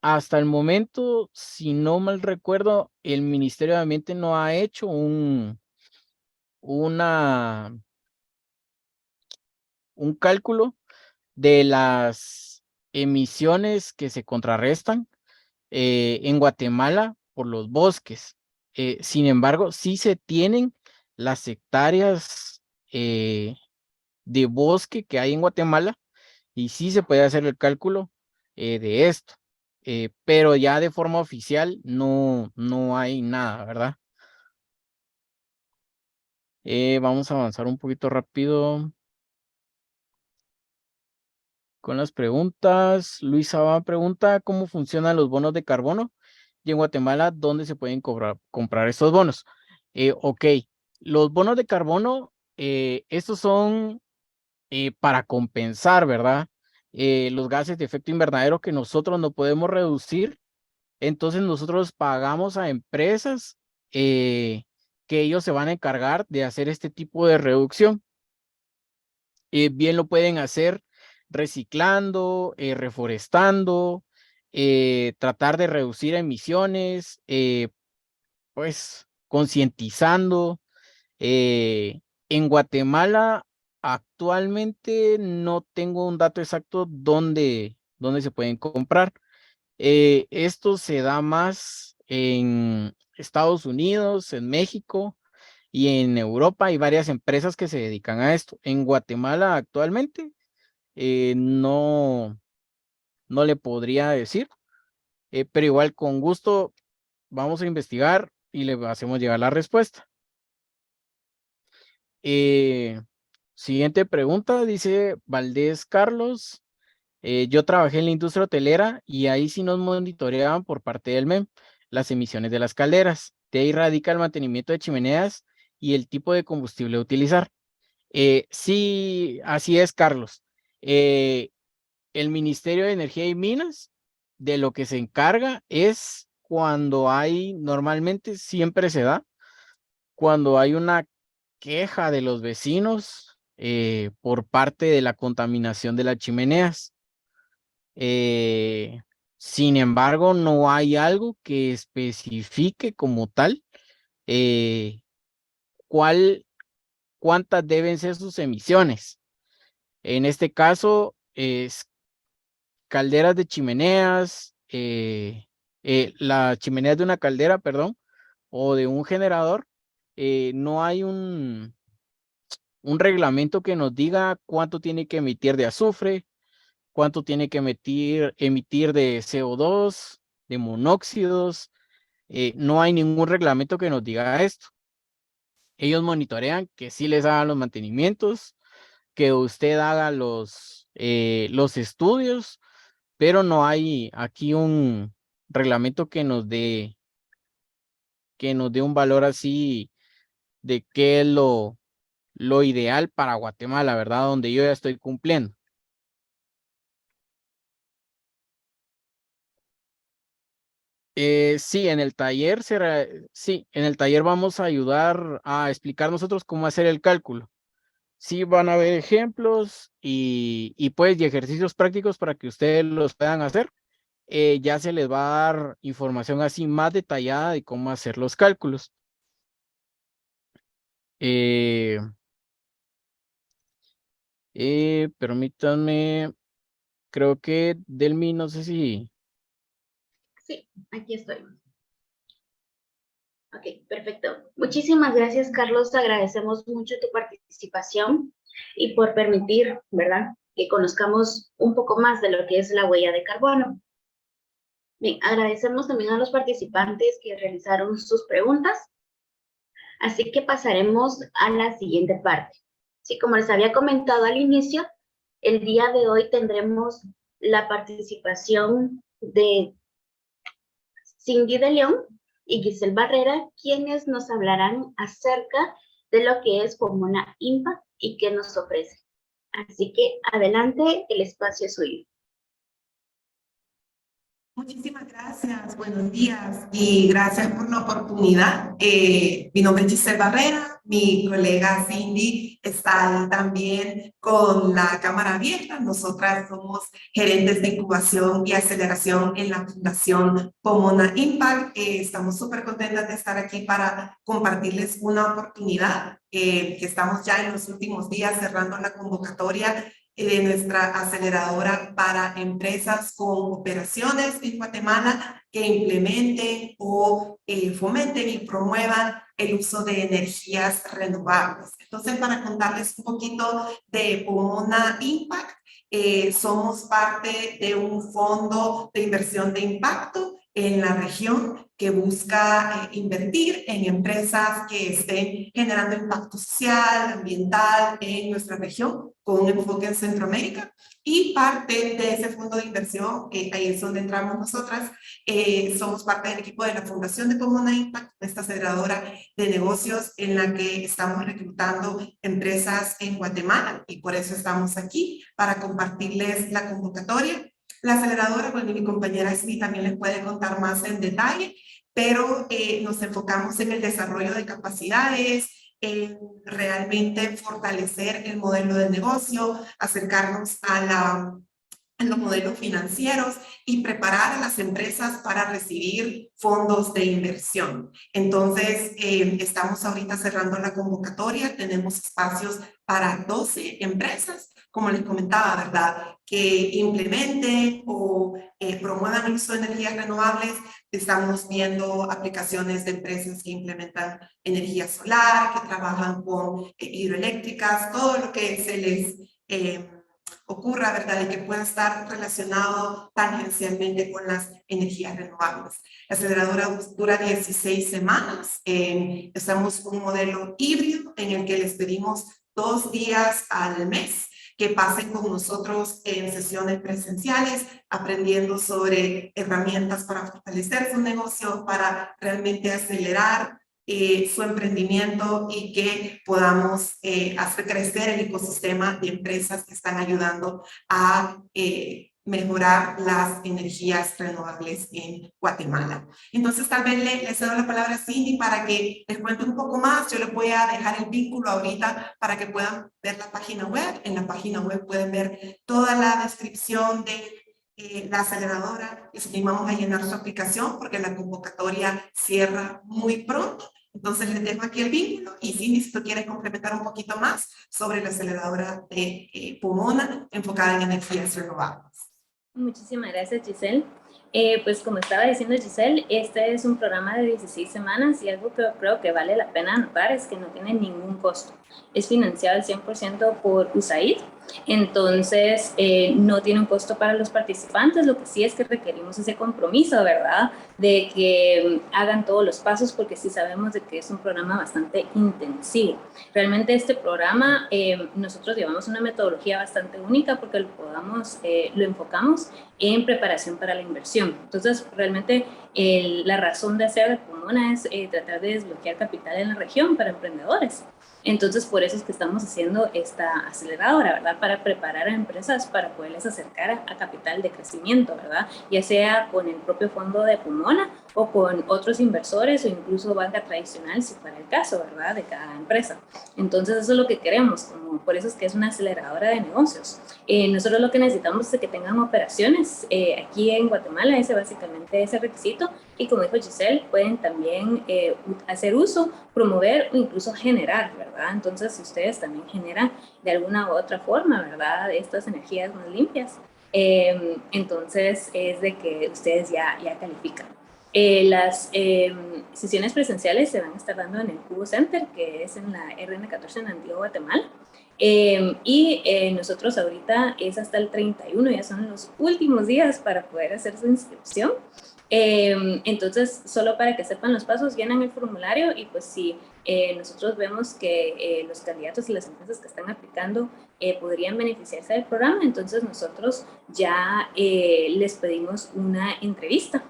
Hasta el momento, si no mal recuerdo, el Ministerio de Ambiente no ha hecho un cálculo de las emisiones que se contrarrestan en Guatemala por los bosques. Sin embargo, sí se tienen las hectáreas de bosque que hay en Guatemala y sí se puede hacer el cálculo de esto. Pero ya de forma oficial no hay nada, ¿verdad? Vamos a avanzar un poquito rápido con las preguntas. Luis Sabán pregunta cómo funcionan los bonos de carbono y en Guatemala dónde se pueden comprar estos bonos. Ok, los bonos de carbono, estos son para compensar, ¿verdad? Los gases de efecto invernadero que nosotros no podemos reducir. Entonces nosotros pagamos a empresas que ellos se van a encargar de hacer este tipo de reducción. Bien lo pueden hacer reciclando, reforestando, tratar de reducir emisiones, pues concientizando. En Guatemala actualmente no tengo un dato exacto dónde se pueden comprar. Esto se da más en Estados Unidos, en México y en Europa. Hay varias empresas que se dedican a esto. En Guatemala actualmente no le podría decir, pero igual con gusto vamos a investigar y le hacemos llegar la respuesta. Siguiente pregunta, dice Valdés Carlos. Yo trabajé en la industria hotelera y ahí sí nos monitoreaban por parte del MEM las emisiones de las calderas. De ahí radica el mantenimiento de chimeneas y el tipo de combustible a utilizar. Sí, así es, Carlos. El Ministerio de Energía y Minas de lo que se encarga es cuando hay, normalmente siempre se da, cuando hay una queja de los vecinos por parte de la contaminación de las chimeneas. Sin embargo, no hay algo que especifique como tal cuántas deben ser sus emisiones. En este caso, es calderas de chimeneas, la chimenea de una caldera, perdón, o de un generador, no hay un reglamento que nos diga cuánto tiene que emitir de azufre, cuánto tiene que emitir de CO2, de monóxidos. No hay ningún reglamento que nos diga esto. Ellos monitorean que sí les hagan los mantenimientos, que usted haga los estudios, pero no hay aquí un reglamento que nos dé un valor así de qué es lo ideal para Guatemala, ¿verdad? Donde yo ya estoy cumpliendo. Sí, en el taller sí, en el taller vamos a ayudar a explicar nosotros cómo hacer el cálculo. Sí, van a haber ejemplos y pues y ejercicios prácticos para que ustedes los puedan hacer. Ya se les va a dar información así más detallada de cómo hacer los cálculos. Permítanme, creo que Delmi, no sé si... Sí, aquí estoy. Ok, perfecto. Muchísimas gracias, Carlos. Agradecemos mucho tu participación y por permitir, ¿verdad?, que conozcamos un poco más de lo que es la huella de carbono. Bien, agradecemos también a los participantes que realizaron sus preguntas. Así que pasaremos a la siguiente parte. Sí, como les había comentado al inicio, el día de hoy tendremos la participación de Cindy de León y Giselle Barrera, quienes nos hablarán acerca de lo que es Pomona Impact y qué nos ofrece. Así que adelante, el espacio es suyo. Muchísimas gracias, buenos días y gracias por la oportunidad. Mi nombre es Giselle Barrera, mi colega Cindy está también con la cámara abierta. Nosotras somos gerentes de incubación y aceleración en la Fundación Pomona Impact. Estamos súper contentas de estar aquí para compartirles una oportunidad que estamos ya en los últimos días cerrando la convocatoria de nuestra aceleradora para empresas con operaciones en Guatemala que implementen o fomenten y promuevan el uso de energías renovables. Entonces, para contarles un poquito de Pomona Impact, somos parte de un fondo de inversión de impacto en la región que busca invertir en empresas que estén generando impacto social, ambiental en nuestra región, con un enfoque en Centroamérica. Y parte de ese fondo de inversión, que ahí es donde entramos nosotras, somos parte del equipo de la Fundación de Pomona Impact, esta aceleradora de negocios en la que estamos reclutando empresas en Guatemala, y por eso estamos aquí, para compartirles la convocatoria. La aceleradora, bueno, mi compañera Cindy también les puede contar más en detalle, pero nos enfocamos en el desarrollo de capacidades, en realmente fortalecer el modelo de negocio, acercarnos a los modelos financieros y preparar a las empresas para recibir fondos de inversión. Entonces, estamos ahorita cerrando la convocatoria, tenemos espacios para 12 empresas, como les comentaba, ¿verdad?, que implementen o promuevan el uso de energías renovables. Estamos viendo aplicaciones de empresas que implementan energía solar, que trabajan con hidroeléctricas, todo lo que se les ocurra, ¿verdad?, y que pueda estar relacionado tangencialmente con las energías renovables. La aceleradora dura 16 semanas. Estamos un modelo híbrido en el que les pedimos 2 días al mes que pasen con nosotros en sesiones presenciales, aprendiendo sobre herramientas para fortalecer su negocio, para realmente acelerar su emprendimiento y que podamos hacer crecer el ecosistema de empresas que están ayudando a mejorar las energías renovables en Guatemala. Entonces, tal vez le cedo la palabra a Cindy para que les cuente un poco más. Yo les voy a dejar el vínculo ahorita para que puedan ver la página web. En la página web pueden ver toda la descripción de la aceleradora. Les animamos a llenar su aplicación porque la convocatoria cierra muy pronto. Entonces les dejo aquí el vínculo y Cindy, si tú quieres complementar un poquito más sobre la aceleradora de Pomona enfocada en energías renovables. Muchísimas gracias, Giselle. Pues como estaba diciendo Giselle, este es un programa de 16 semanas y algo que creo que vale la pena anotar es que no tiene ningún costo. Es financiado al 100% por USAID, entonces no tiene un costo para los participantes. Lo que sí es que requerimos ese compromiso, ¿verdad?, de que hagan todos los pasos, porque sí sabemos de que es un programa bastante intensivo. Realmente este programa, nosotros llevamos una metodología bastante única porque lo enfocamos en preparación para la inversión. Entonces, realmente la razón de hacer de Pomona es tratar de desbloquear capital en la región para emprendedores. Entonces, por eso es que estamos haciendo esta aceleradora, ¿verdad?, para preparar a empresas para poderles acercar a capital de crecimiento, ¿verdad?, ya sea con el propio fondo de Pomona o con otros inversores o incluso banca tradicional, si fuera el caso, ¿verdad?, de cada empresa. Entonces, eso es lo que queremos, por eso es que es una aceleradora de negocios. Nosotros lo que necesitamos es que tengan operaciones aquí en Guatemala, ese básicamente es el requisito, y como dijo Giselle, pueden también hacer uso, promover o incluso generar, ¿verdad? Entonces, si ustedes también generan de alguna u otra forma, ¿verdad?, estas energías más limpias, entonces es de que ustedes ya califican. Las sesiones presenciales se van a estar dando en el Cubo Center, que es en la RN14 en Antigua Guatemala. Y nosotros ahorita es hasta el 31, ya son los últimos días para poder hacer su inscripción. Entonces, solo para que sepan los pasos, llenan el formulario y pues si nosotros vemos que los candidatos y las empresas que están aplicando podrían beneficiarse del programa, entonces nosotros ya les pedimos una entrevista.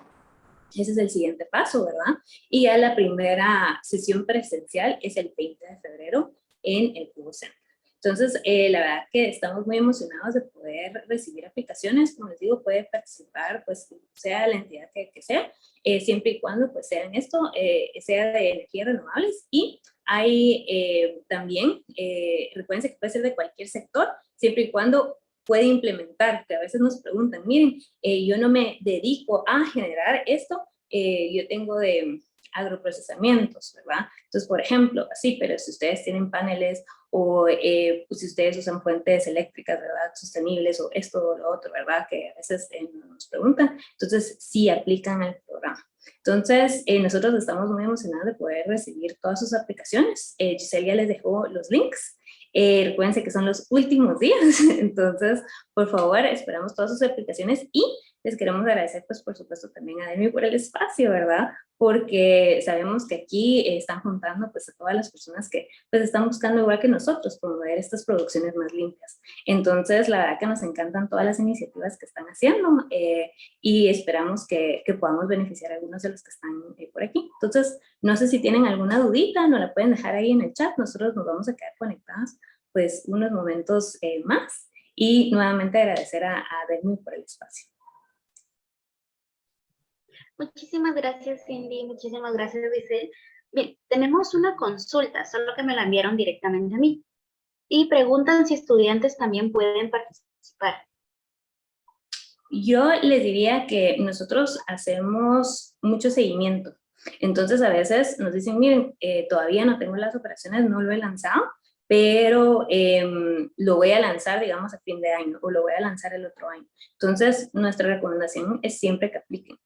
Ese es el siguiente paso, ¿verdad? Y ya la primera sesión presencial es el 20 de febrero en el Cubo Centro. Entonces, la verdad que estamos muy emocionados de poder recibir aplicaciones. Como les digo, puede participar, pues, sea la entidad que sea, siempre y cuando, pues, sea en esto, sea de energías renovables. Y hay también, recuerden que puede ser de cualquier sector, siempre y cuando puede implementar, que a veces nos preguntan, miren, yo no me dedico a generar esto, yo tengo de agroprocesamientos, ¿verdad? Entonces, por ejemplo, así, pero si ustedes tienen paneles o pues si ustedes usan fuentes eléctricas, ¿verdad? Sostenibles o esto o lo otro, ¿verdad? Que a veces nos preguntan, entonces sí aplican al programa. Entonces, nosotros estamos muy emocionados de poder recibir todas sus aplicaciones. Giselle ya les dejó los links. Recuérdense que son los últimos días, entonces, por favor, esperamos todas sus aplicaciones y les queremos agradecer, pues, por supuesto, también a Demi por el espacio, ¿verdad? Porque sabemos que aquí están juntando, pues, a todas las personas que, pues, están buscando, igual que nosotros, promover estas producciones más limpias. Entonces, la verdad que nos encantan todas las iniciativas que están haciendo y esperamos que podamos beneficiar a algunos de los que están por aquí. Entonces, no sé si tienen alguna dudita, nos la pueden dejar ahí en el chat, nosotros nos vamos a quedar conectados, pues, unos momentos más. Y nuevamente agradecer a Demi por el espacio. Muchísimas gracias, Cindy. Muchísimas gracias, Giselle. Bien, tenemos una consulta, solo que me la enviaron directamente a mí. Y preguntan si estudiantes también pueden participar. Yo les diría que nosotros hacemos mucho seguimiento. Entonces, a veces nos dicen, miren, todavía no tengo las operaciones, no lo he lanzado, pero lo voy a lanzar, digamos, a fin de año o lo voy a lanzar el otro año. Entonces, nuestra recomendación es siempre que apliquen.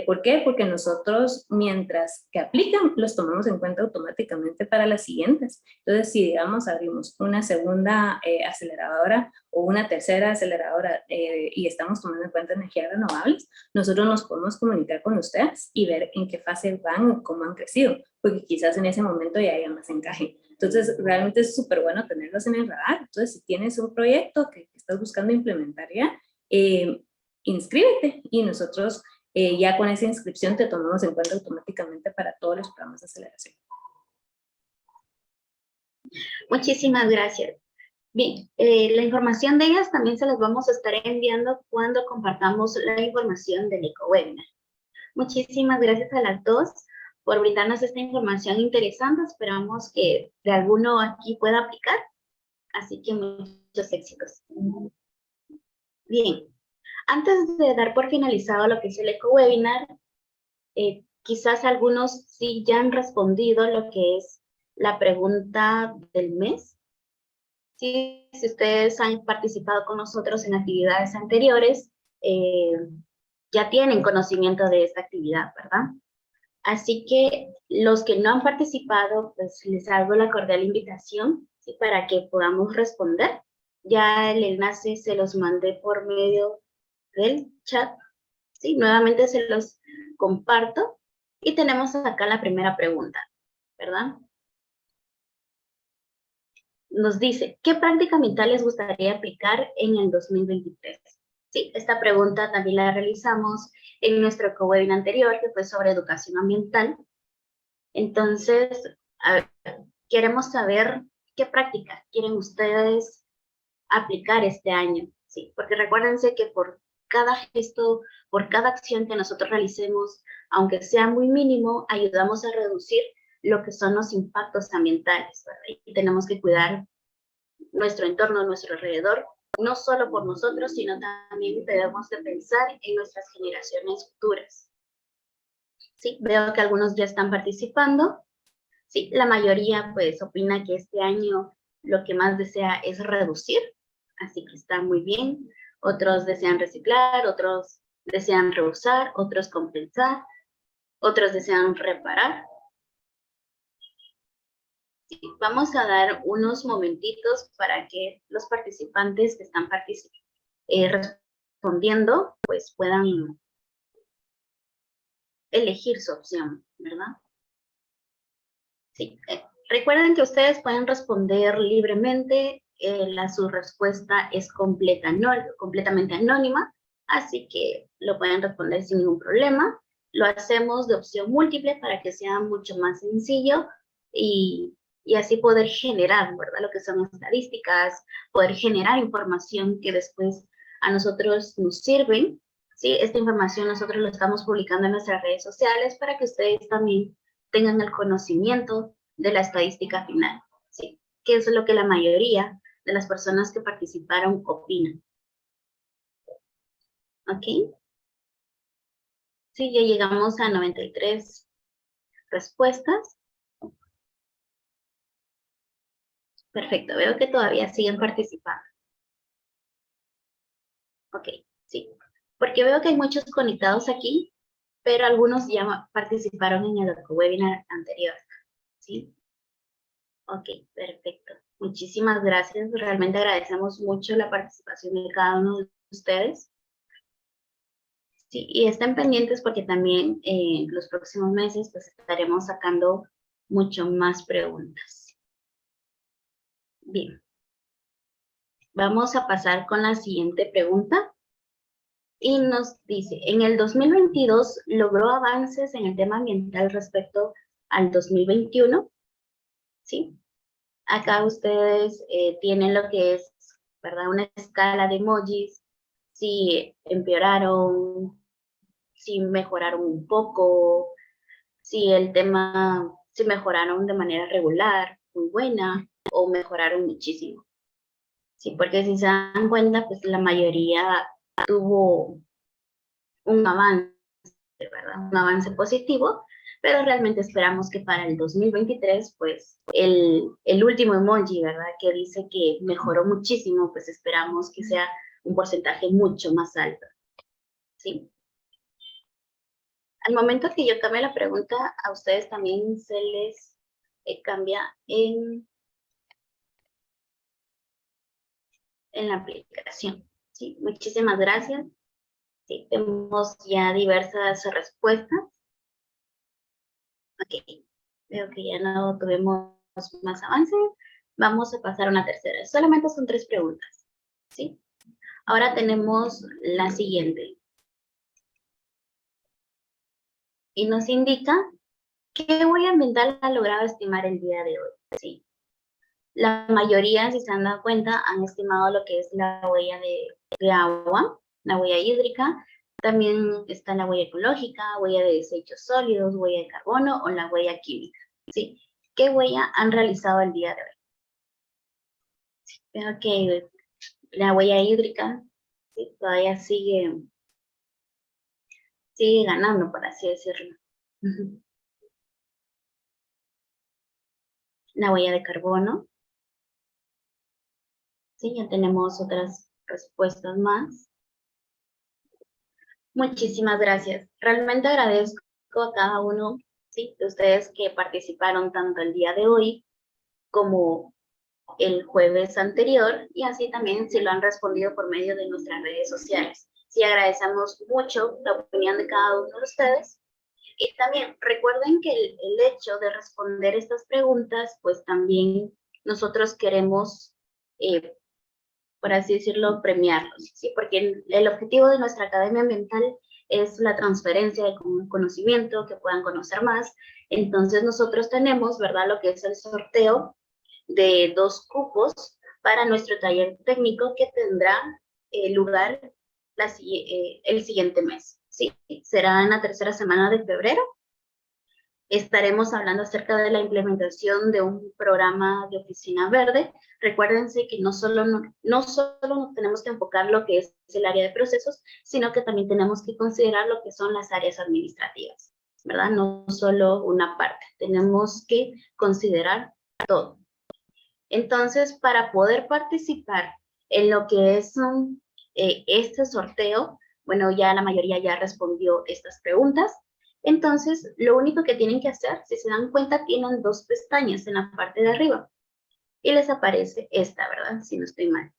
¿Por qué? Porque nosotros, mientras que aplican, los tomamos en cuenta automáticamente para las siguientes. Entonces, si, digamos, abrimos una segunda aceleradora o una tercera aceleradora y estamos tomando en cuenta energías renovables, nosotros nos podemos comunicar con ustedes y ver en qué fase van o cómo han crecido, porque quizás en ese momento ya haya más encaje. Entonces, realmente es súper bueno tenerlos en el radar. Entonces, si tienes un proyecto que estás buscando implementar ya, inscríbete y nosotros ya con esa inscripción te tomamos en cuenta automáticamente para todos los programas de aceleración. Muchísimas gracias. Bien, la información de ellas también se las vamos a estar enviando cuando compartamos la información del EcoWebinar. Muchísimas gracias a las dos por brindarnos esta información interesante. Esperamos que de alguno aquí pueda aplicar. Así que muchos éxitos. Bien, antes de dar por finalizado lo que es el EcoWebinar, quizás algunos sí ya han respondido lo que es la pregunta del mes. Sí, si ustedes han participado con nosotros en actividades anteriores, ya tienen conocimiento de esta actividad, ¿verdad? Así que los que no han participado, pues les hago la cordial invitación, ¿sí? Para que podamos responder. Ya el enlace se los mandé por medio del chat, ¿sí? Nuevamente se los comparto. Y tenemos acá la primera pregunta, ¿verdad? Nos dice, ¿qué práctica ambiental les gustaría aplicar en el 2023? Sí, esta pregunta también la realizamos en nuestro webinar anterior, que fue sobre educación ambiental. Entonces, queremos saber qué práctica quieren ustedes aplicar este año. Sí, porque recuérdense que por cada gesto, por cada acción que nosotros realicemos, aunque sea muy mínimo, ayudamos a reducir lo que son los impactos ambientales, ¿verdad? Y tenemos que cuidar nuestro entorno, nuestro alrededor, no solo por nosotros, sino también debemos de pensar en nuestras generaciones futuras. Sí, veo que algunos ya están participando. Sí, la mayoría pues opina que este año lo que más desea es reducir, así que está muy bien. Otros desean reciclar, otros desean reusar, otros compensar, otros desean reparar. Sí, vamos a dar unos momentitos para que los participantes que están respondiendo pues puedan elegir su opción, ¿verdad? Sí. Recuerden que ustedes pueden responder libremente, su respuesta es completamente anónima, así que lo pueden responder sin ningún problema. Lo hacemos de opción múltiple para que sea mucho más sencillo y así poder generar, ¿verdad? Lo que son estadísticas, poder generar información que después a nosotros nos sirven, ¿sí? Esta información nosotros lo estamos publicando en nuestras redes sociales para que ustedes también tengan el conocimiento de la estadística final, ¿sí? Que es lo que la mayoría de las personas que participaron opinan. ¿Ok? Sí, ya llegamos a 93 respuestas. Perfecto, veo que todavía siguen participando. Ok, sí. Porque veo que hay muchos conectados aquí, pero algunos ya participaron en el webinar anterior, ¿sí? Ok, perfecto. Muchísimas gracias. Realmente agradecemos mucho la participación de cada uno de ustedes. Sí, y estén pendientes porque también los próximos meses pues estaremos sacando mucho más preguntas. Bien. Vamos a pasar con la siguiente pregunta. Y nos dice, en el 2022 logró avances en el tema ambiental respecto al 2021. ¿Sí? Acá ustedes tienen lo que es, ¿verdad? Una escala de emojis, si empeoraron, si mejoraron un poco, si mejoraron de manera regular, muy buena, o mejoraron muchísimo. Sí, porque si se dan cuenta, pues la mayoría tuvo un avance, ¿verdad? Un avance positivo, pero realmente esperamos que para el 2023, pues el último emoji, ¿verdad? Que dice que mejoró muchísimo, pues esperamos que sea un porcentaje mucho más alto, ¿sí? Al momento que yo cambie la pregunta, a ustedes también se les cambia en la aplicación, ¿sí? Muchísimas gracias. Sí, tenemos ya diversas respuestas. Ok, veo que ya no tuvimos más avance. Vamos a pasar a una tercera. Solamente son 3 preguntas, ¿sí? Ahora tenemos la siguiente. Y nos indica qué huella ambiental ha logrado estimar el día de hoy, ¿sí? La mayoría, si se han dado cuenta, han estimado lo que es la huella de agua, la huella hídrica. También está la huella ecológica, huella de desechos sólidos, huella de carbono o la huella química, ¿sí? ¿Qué huella han realizado el día de hoy? Sí, veo que la huella hídrica, ¿sí? Todavía sigue ganando, por así decirlo. La huella de carbono. Sí, ya tenemos otras respuestas más. Muchísimas gracias. Realmente agradezco a cada uno, ¿sí? De ustedes que participaron tanto el día de hoy como el jueves anterior y así también si lo han respondido por medio de nuestras redes sociales. Sí, agradecemos mucho la opinión de cada uno de ustedes. Y también recuerden que el hecho de responder estas preguntas, pues también nosotros queremos, por así decirlo, premiarlos, ¿sí? Porque el objetivo de nuestra Academia Ambiental es la transferencia de conocimiento, que puedan conocer más. Entonces nosotros tenemos, ¿verdad?, lo que es el sorteo de 2 cupos para nuestro taller técnico que tendrá lugar el siguiente mes, ¿sí? Será en la tercera semana de febrero. Estaremos hablando acerca de la implementación de un programa de oficina verde. Recuérdense que no solo tenemos que enfocar lo que es el área de procesos, sino que también tenemos que considerar lo que son las áreas administrativas, ¿verdad? No solo una parte, tenemos que considerar todo. Entonces, para poder participar en lo que es este sorteo, bueno, ya la mayoría ya respondió estas preguntas. Entonces, lo único que tienen que hacer, si se dan cuenta, tienen 2 pestañas en la parte de arriba. Y les aparece esta, ¿verdad? Si no estoy mal.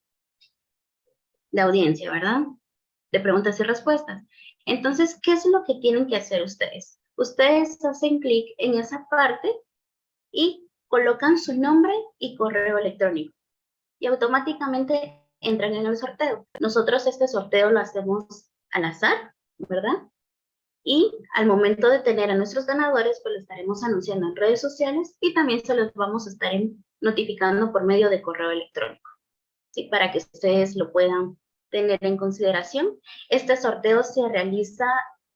La audiencia, ¿verdad? De preguntas y respuestas. Entonces, ¿qué es lo que tienen que hacer ustedes? ustedes hacen clic en esa parte y colocan su nombre y correo electrónico. Y automáticamente entran en el sorteo. Nosotros este sorteo lo hacemos al azar, ¿verdad? Y al momento de tener a nuestros ganadores, pues lo estaremos anunciando en redes sociales y también se los vamos a estar notificando por medio de correo electrónico, ¿sí? Para que ustedes lo puedan tener en consideración. Este sorteo se realiza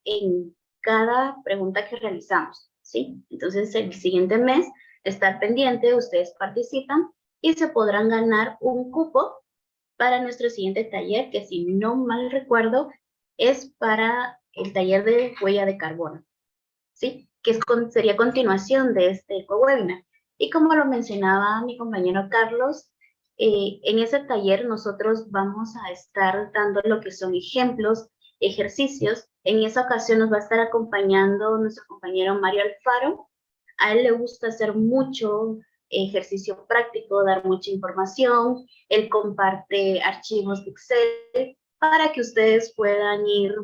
en cada pregunta que realizamos, ¿sí? Entonces, el siguiente mes, estar pendiente, ustedes participan y se podrán ganar un cupo para nuestro siguiente taller, que si no mal recuerdo, es para el taller de huella de carbono, ¿sí? Que sería continuación de este eco-webinar. Y como lo mencionaba mi compañero Carlos, en ese taller nosotros vamos a estar dando lo que son ejemplos, ejercicios. En esa ocasión nos va a estar acompañando nuestro compañero Mario Alfaro. A él le gusta hacer mucho ejercicio práctico, dar mucha información. Él comparte archivos de Excel para que ustedes puedan ir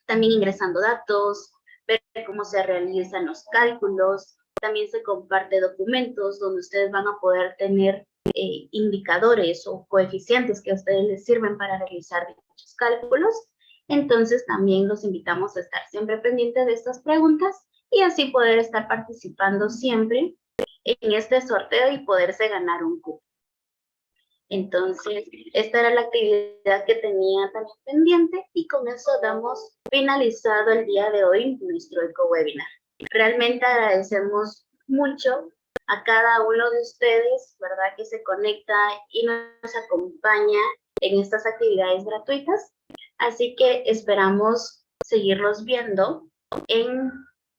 también ingresando datos, ver cómo se realizan los cálculos. También se comparte documentos donde ustedes van a poder tener indicadores o coeficientes que a ustedes les sirven para realizar dichos cálculos. Entonces también los invitamos a estar siempre pendientes de estas preguntas y así poder estar participando siempre en este sorteo y poderse ganar un cupo. Entonces, esta era la actividad que tenía también pendiente y con eso damos finalizado el día de hoy nuestro eco-webinar. Realmente agradecemos mucho a cada uno de ustedes, ¿verdad?, que se conecta y nos acompaña en estas actividades gratuitas. Así que esperamos seguirlos viendo en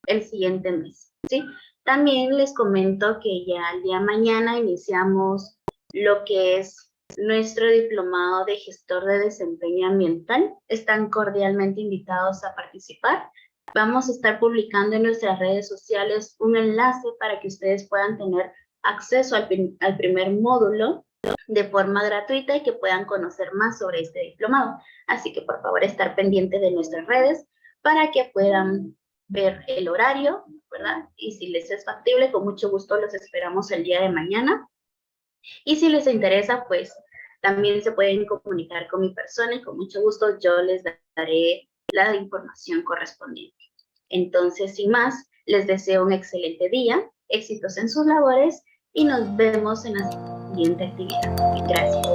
el siguiente mes, ¿sí? También les comento que ya el día de mañana iniciamos lo que es nuestro diplomado de gestor de desempeño ambiental. Están cordialmente invitados a participar. Vamos a estar publicando en nuestras redes sociales un enlace para que ustedes puedan tener acceso al primer módulo de forma gratuita y que puedan conocer más sobre este diplomado. Así que por favor estar pendiente de nuestras redes para que puedan ver el horario, ¿verdad? Y si les es factible, con mucho gusto los esperamos el día de mañana. Y si les interesa, pues también se pueden comunicar con mi persona y con mucho gusto yo les daré la información correspondiente. Entonces, sin más, les deseo un excelente día, éxitos en sus labores y nos vemos en la siguiente actividad. Gracias.